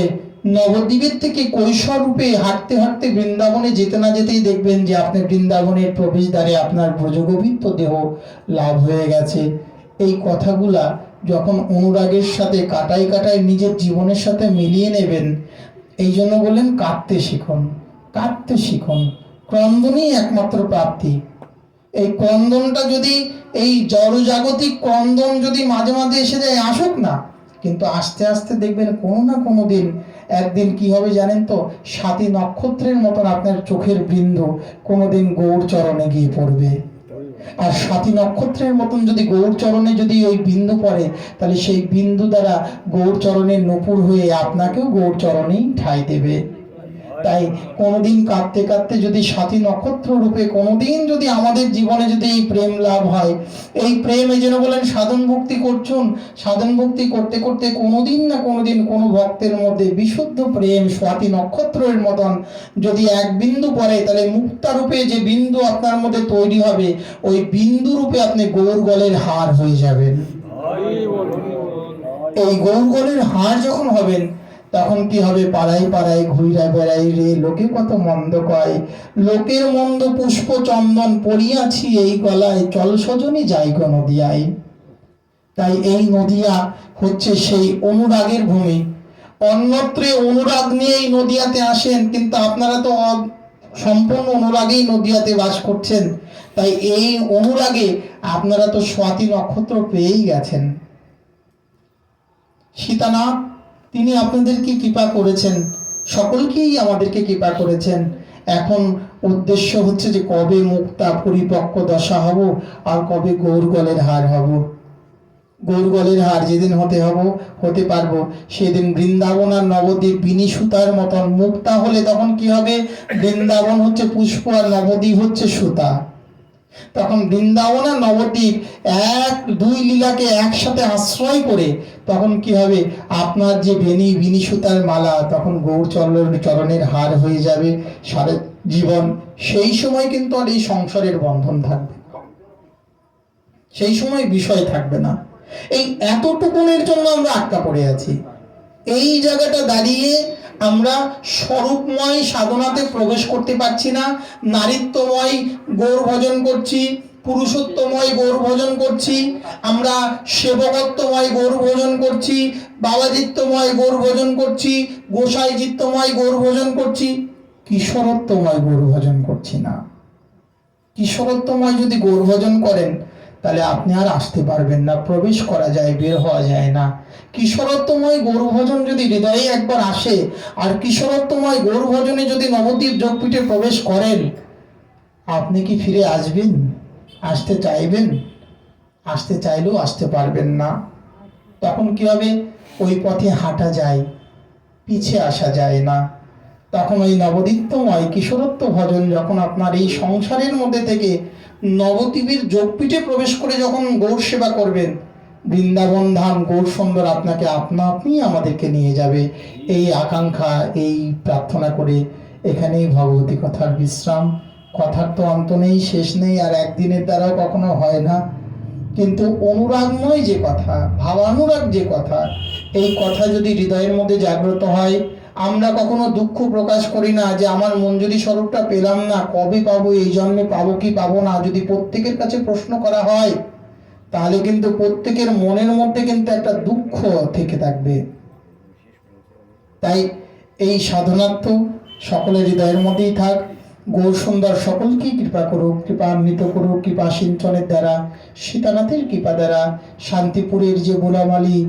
নবদ্বীপের থেকে কৈশোর রূপে হাঁটতে হাঁটতে বৃন্দাবনে যেতে না যেতেই দেখবেন যে আপনি বৃন্দাবনের প্রবেশদ্বারে আপনার ব্রজগোবিত্ত দেহ লাভ হয়ে গেছে। এই কথাগুলা যখন অনুরাগের সাথে কাটাই কাটাই নিজের জীবনের সাথে মিলিয়ে নেবেন, এই জন্য বললেন কাঁদতে শিখুন, কাঁদতে শিখুন। ক্রন্দনই একমাত্র প্রাপ্তি। এই ক্রন্দনটা যদি, এই জড়জাগতিক ক্রন্দন যদি মাঝে মাঝে এসে যায়, আসুক না, কিন্তু আস্তে আস্তে দেখবেন কোনো না কোনো দিন, একদিন কি হবে জানেন তো, সাতী নক্ষত্রের মতন আপনার চোখের বিন্দু কোনোদিন গৌর চরণে গিয়ে পড়বে। আর সাতী নক্ষত্রের মতন যদি গৌর চরণে যদি ওই বিন্দু পড়ে, তাহলে সেই বিন্দু দ্বারা গৌর চরণের নূপুর হয়ে আপনাকেও গৌর চরণেই ঠাঁই দেবে। তাই কোনোদিন কাঁদতে কাঁদতে যদি সাথী নক্ষত্র রূপে কোনোদিন যদি আমাদের জীবনে যদি এই প্রেম লাভ হয়, এই প্রেম, এই জন্য বলেন সাধন ভক্তি করছুন, সাধন ভক্তি করতে করতে কোনোদিন না কোনোদিন কোনো ভক্তের মধ্যে বিশুদ্ধ প্রেম স্বাতী নক্ষত্রের মতন যদি এক বিন্দু পড়ে, তাহলে মুক্তা রূপে যে বিন্দু আপনার মধ্যে তৈরি হবে, ওই বিন্দু রূপে আপনি গৌর গলের হার হয়ে যাবেন। এই গৌর গলের হার যখন হবেন, তখন কি হবে, পাড়ায় পাড়ায় ঘুইরা বেড়াই রে, লোকে কত মন্দ কয়, লোকের মন্দ পুষ্প চন্দন পড়িয়াছি এই গলায়, চল সজনী যাই গো নদিয়ায়। তাই এই নদিয়া হচ্ছে সেই অনুরাগের ভূমি। অন্যত্রে অনুরাগ নিয়ে এই নদিয়াতে আসেন, কিন্তু আপনারা তো সম্পূর্ণ অনুরাগেই নদিয়াতে বাস করছেন। তাই এই অনুরাগে আপনারা তো স্বাতী নক্ষত্র পেয়েই গেছেন। সীতানাথ তিনি আপনাদেরকে কৃপা করেছেন, সকলকেই আমাদেরকে কৃপা করেছেন। এখন উদ্দেশ্য হচ্ছে যে কবে মুক্তা পরিপক্ক দশা হব, আর কবে গৌর গলের হার হব। গৌর গলের হার যেদিন হতে পারবো, সেদিন বৃন্দাবন আর নবদ্বীপ বিনি সুতার মতন। মুক্তা হলে তখন কি হবে, বৃন্দাবন হচ্ছে পুষ্প আর নবদ্বীপ হচ্ছে সুতা। তখন বৃন্দাবন আর নবদ্বীপ এক দুই লীলাকে একসাথে আশ্রয় করে তখন কি হবে, আপনার যে বিনি সুতার মালা তখন গৌর চরণের হার হয়ে যাবে সারা জীবন। সেই সময় কিন্তু আর এই সংসারের বন্ধন থাকবে, সেই সময় বিষয় থাকবে না। এই এতটুকুনের জন্য আমরা আটকা পড়ে আছি। এই জায়গাটা দাঁড়িয়ে আমরা স্বরূপময় সাধনাতে প্রবেশ করতে পারছি না। নারীত্বময় গৌর ভজন করছি, পুরুষোত্তময় গৌর ভজন করছি, আমরা সেবকত্বময় গৌর ভজন করছি, বাবাজিত্বময় গৌর ভজন করছি, গোসাইজিত্বময় গৌর ভজন করছি, কিশোরত্বময় গৌর ভজন করছি না। কিশোরত্বময় যদি গৌর ভজন করেন, তাহলে আপনি আর আসতে পারবেন না, প্রবেশ করা যায়, বের হওয়া যায় না। কিশোরত্বময় গৌর ভজন যদি হৃদয়ে একবার আসে, আর কিশোরত্বময় গৌর ভজনে যদি নবদ্বীপ যোগপীঠে প্রবেশ করেন, আপনি কি ফিরে আসবেন? আসতে চাইবেন? আসতে চাইলেও আসতে পারবেন না। তখন কি হবে, ওই পথে হাঁটা যায়, পিছে আসা যায় না। তখন ওই নবদ্বীপ্তময় কিশোরত্ব ভজন যখন আপনার এই সংসারের মধ্যে থেকে নবদ্বীপের যোগপীঠে প্রবেশ করে যখন গৌর সেবা করবেন, বৃন্দাবন ধাম গৌর সুন্দর আপনাকে আপনা আপনি আমাদেরকে নিয়ে যাবে। এই আকাঙ্ক্ষা, এই প্রার্থনা করে এখানেই ভগবতী কথার বিশ্রাম। কথার তো অন্ত নেই, শেষ নেই, আর একদিনের দ্বারাও কখনো হয় না। কিন্তু অনুরাগময় যে কথা, ভাবানুরাগ যে কথা, এই কথা যদি হৃদয়ের মধ্যে জাগ্রত হয়, আমরা কখনো দুঃখ প্রকাশ করি না যে আমার মঞ্জুরি স্বরূপটা পেলাম না, কবে পাবো, এই জন্মে পাবো কি পাবো না। যদি প্রত্যেকের কাছে প্রশ্ন করা হয়, তাহলে কিন্তু প্রত্যেকের মনের মধ্যে কিন্তু একটা দুঃখ থেকে থাকবে। তাই এই সাধনার্থ সকলের হৃদয়ের মধ্যেই থাক। গৌর সুন্দর সকলকেই কৃপা করুক, কৃপান্বিত করুক, কৃপা সিঞ্চনের দ্বারা, সীতানাথের কৃপা দ্বারা। শান্তিপুরের যে গোলামালি,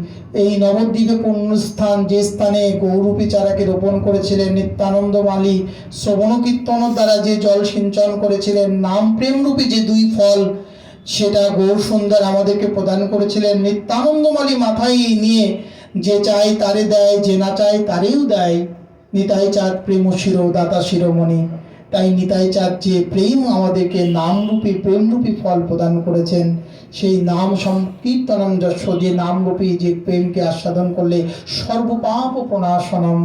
এই নবদ্বীপে পুণ্যস্থান, যে স্থানে গৌরূপী চারাকে রোপণ করেছিলেন নিত্যানন্দ মালি, শ্রবণ কীর্তনের দ্বারা যে জল সিঞ্চন করেছিলেন, নাম প্রেমরূপী যে দুই ফল, সেটা গৌর সুন্দর আমাদেরকে প্রদান করেছিলেন। নিত্যানন্দ মালি মাথায় নিয়ে যে চায় তারে দেয়, যে না চায় তারেও দেয়। নিতাই চাঁদ প্রেম শিরো দাতা শিরোমণি, তাই নিতাই চাঁদ যে প্রেম আমাদেরকে নামরূপী প্রেমরূপী ফল প্রদান করেছেন, সেই নাম সংকীর্তনম যশ, যে নামরূপী যে প্রেমকে আস্বাদন করলে সর্বপাপ প্রণাশনম,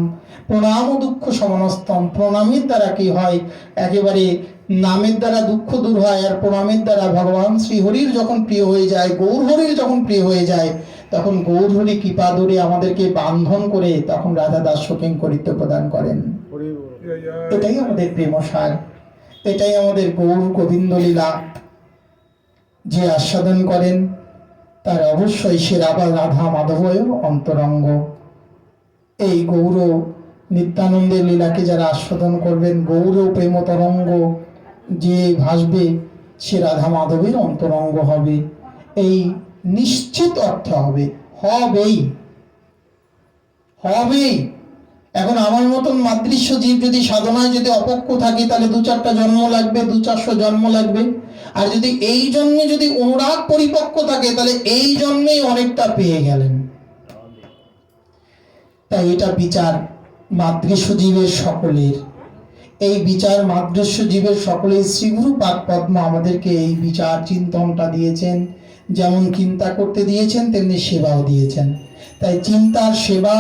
প্রণাম দুঃখ সমনস্তম। প্রণামের দ্বারা কি হয়, একেবারে নামের দ্বারা দুঃখ দূর হয়, আর প্রণামের দ্বারা ভগবান শ্রীহরির যখন প্রিয় হয়ে যায়, গৌর হরির যখন প্রিয় হয়ে যায়, তখন গৌর হরি কৃপা ধরে আমাদেরকে বান্ধন করে তখন রাধা দাস্য কিঙ্করিত্ব প্রদান করেন। এটাই আমাদের প্রেমসার, এটাই আমাদের গৌর গোবিন্দ লীলা। যে আস্বাদন করেন তার অবশ্যই সে রাধা মাধবয় অন্তরঙ্গ। এই গৌর নিত্যানন্দের লীলাকে যারা আস্বাদন করবেন, গৌর প্রেম তরঙ্গ যে ভাসবে, সে রাধা মাধবের অন্তরঙ্গ হবে, এই নিশ্চিত অর্থ হবে, হবেই হবেই। এখন আমার মতন মাতৃস্ব জীব যদি সাধনায় যদি অপক্ষ থাকে, তাহলে 2-4টা জন্ম লাগবে, 200-400 জন্ম লাগবে। আর যদি এই জন্মে যদি অনুরাগ পরিপক্ক থাকে, তাহলে এই জন্মেই অনেকটা পেয়ে গেলেন। তাই এটা বিচার মাতৃস্ব জীবের সকলের, এই বিচার মাতৃস্ব জীবের সকলের। শ্রীগুরু পাদ পদ্ম আমাদেরকে এই বিচার চিন্তনটা দিয়েছেন, যেমন চিন্তা করতে দিয়েছেন তেমনি সেবাও দিয়েছেন। তাই চিন্তার সেবা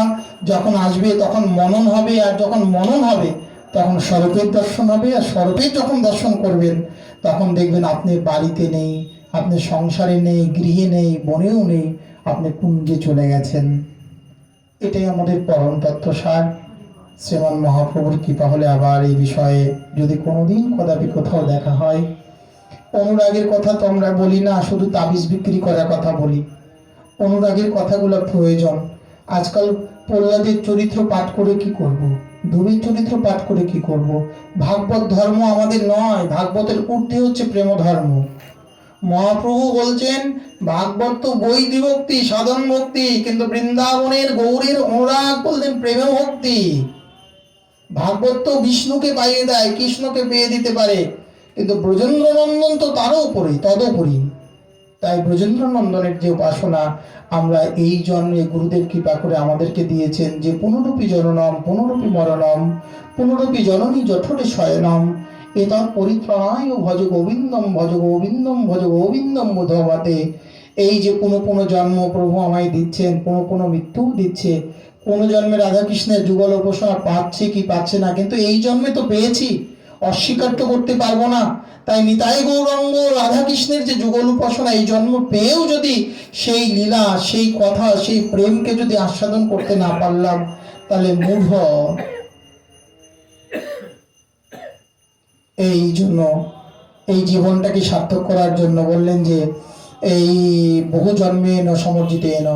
যখন আসবে তখন মনন হবে, আর যখন মনন হবে তখন স্বরূপের দর্শন হবে। আর স্বরূপের যখন দর্শন করবেন তখন দেখবেন আপনি বাড়িতে নেই, আপনি সংসারে নেই, গৃহে নেই, বনেও নেই, আপনি কুঞ্জে চলে গেছেন। এটাই আমাদের পরম তত্ত্বসার। শ্রীমান মহাপ্রভুর কৃপা হলে আবার এই বিষয়ে যদি কোনোদিন কদাপি কোথাও দেখা হয়, অনুরাগের কথা তো আমরা বলি না, শুধু তাবিজ বিক্রি করার কথা বলি। অনুরাগের কথাগুলো প্রয়োজন। আজকাল প্রহ্লাদের চরিত্র পাঠ করে কি করব, ধ্রুবের চরিত্র পাঠ করে কি করব? ভাগবত ধর্ম আমাদের নয়, ভাগবতের ঊর্ধ্বে হচ্ছে প্রেম ধর্ম। মহাপ্রভু বলছেন ভাগবত তো বই বিভক্তি, সাধন ভক্তি, কিন্তু বৃন্দাবনের গৌরের অনুরাগ বলতেন প্রেম ভক্তি। ভাগবত তো বিষ্ণুকে পাইয়ে দেয়, কৃষ্ণকে পেয়ে দিতে পারে, কিন্তু ব্রজেন্দ্র নন্দন তো তারও উপরে, তদুপরি। তাই ব্রজেন্দ্র নন্দনের যে উপাসনা আমরা এই জন্মে গুরুদেব কৃপা করে আমাদেরকে দিয়েছেন, যে পুনরূপী জননম পুনরূপী মরণম পুনরূপী জননী জঠরে শয়নম এতৎ পরিত্রাণায় ভজ গোবিন্দম ভজ গোবিন্দম ভজ গোবিন্দম মুধবতে। এই যে পুনঃ জন্ম প্রভু আমায় দিচ্ছেন, পুনঃ মৃত্যু দিচ্ছে। কোন জন্মে রাধাকৃষ্ণের যুগল উপাসনা পাচ্ছে কি পাচ্ছে না, কিন্তু এই জন্মে তো পেয়েছি, অস্বীকার তো করতে পারবো না। তাই নিতাই গৌরাঙ্গ রাধাকৃষ্ণের যে যুগল উপাসনা, এই জন্ম পেয়েও যদি সেই লীলা, সেই কথা, সেই প্রেমকে যদি আস্বাদন করতে না পারলাম, তাহলে মূঢ়। এই জন্য এই জীবনটাকে সার্থক করার জন্য বললেন যে এই বহু জন্মে ন সমর্জিত এন,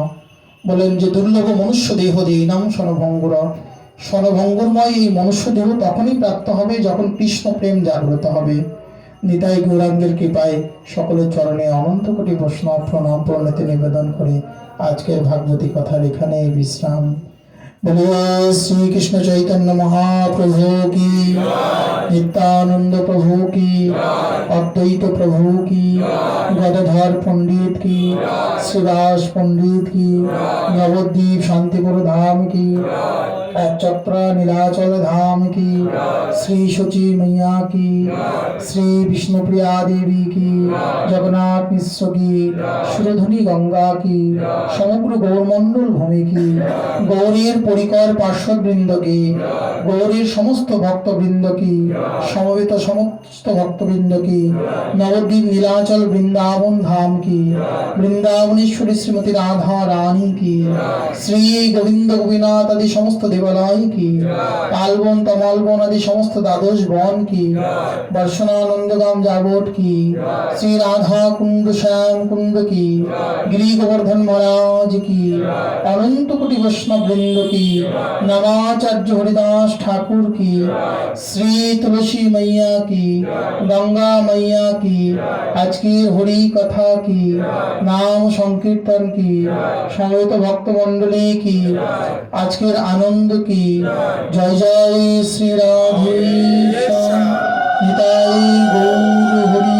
বলেন যে দুর্লভ মনুষ্য দেহ দীনাম স্বনভঙ্গুর। স্বনভঙ্গুরময় এই মনুষ্য দেহ তখনই প্রাপ্ত হবে যখন কৃষ্ণ প্রেম জাগ্রত হবে। নিতাই গৌরাঙ্গের কৃপায় সকলের চরণে অনন্ত কোটি বৈষ্ণব প্রণাম প্রণতি নিবেদন করে আজকের ভাগবতী কথার এখানে বিশ্রাম। বলো শ্রী কৃষ্ণ চৈতন্য মহাপ্রভু কি, নিত্যানন্দ প্রভু কি, অদ্বৈত প্রভু কি, গদাধর পণ্ডিত কি, শ্রীদাস পণ্ডিত কি, নবদ্বীপ শান্তিপুর ধাম কি, চত্রা নীলাচল ধাম কি, শ্রী সচী मैया की, শ্রী বিষ্ণুপ্রিয়া দেবী কি, জগন্নাথ মিশ্র কি, সুরধুনী গঙ্গা কি, সমগ্র গৌরমণ্ডল ভূমি কি, গৌরীর পরিকর পার্শ্ববৃন্দ কি, গৌরীর সমস্ত ভক্তবৃন্দ কি, সমবেত সমস্ত ভক্তবৃন্দ কি, নবদ্বীপ নীলাচল বৃন্দাবন ধাম কি, বৃন্দাবনেশ্বরী শ্রীমতী রাধা রানী কি, শ্রী গোবিন্দ গোপীনাথ আদি সমস্ত দেবালয় কি, তালবন তমালবন আদি সমস্ত দ্বাদশ বন কি, বর্ষণানন্দগাম যাবট কি, শ্রী রাধা কুণ্ড শ্যাম কুণ্ড কি, গিরি গোবর্ধন মহারাজ কি, অনন্ত কোটি বৈষ্ণব বৃন্দ কি, নামাচার্য হরিদাস ঠাকুর কি, শ্রী তুলসী मैया কি, গঙ্গা मैया কি, আজকের হরি কথা কি, নাম সংকীর্তন কি, সমবেত ভক্তমণ্ডলী কি, আজকের আনন্দ কি। জয় জয় শ্রী রাধেশ্যাম, নিতাই গৌর হরি।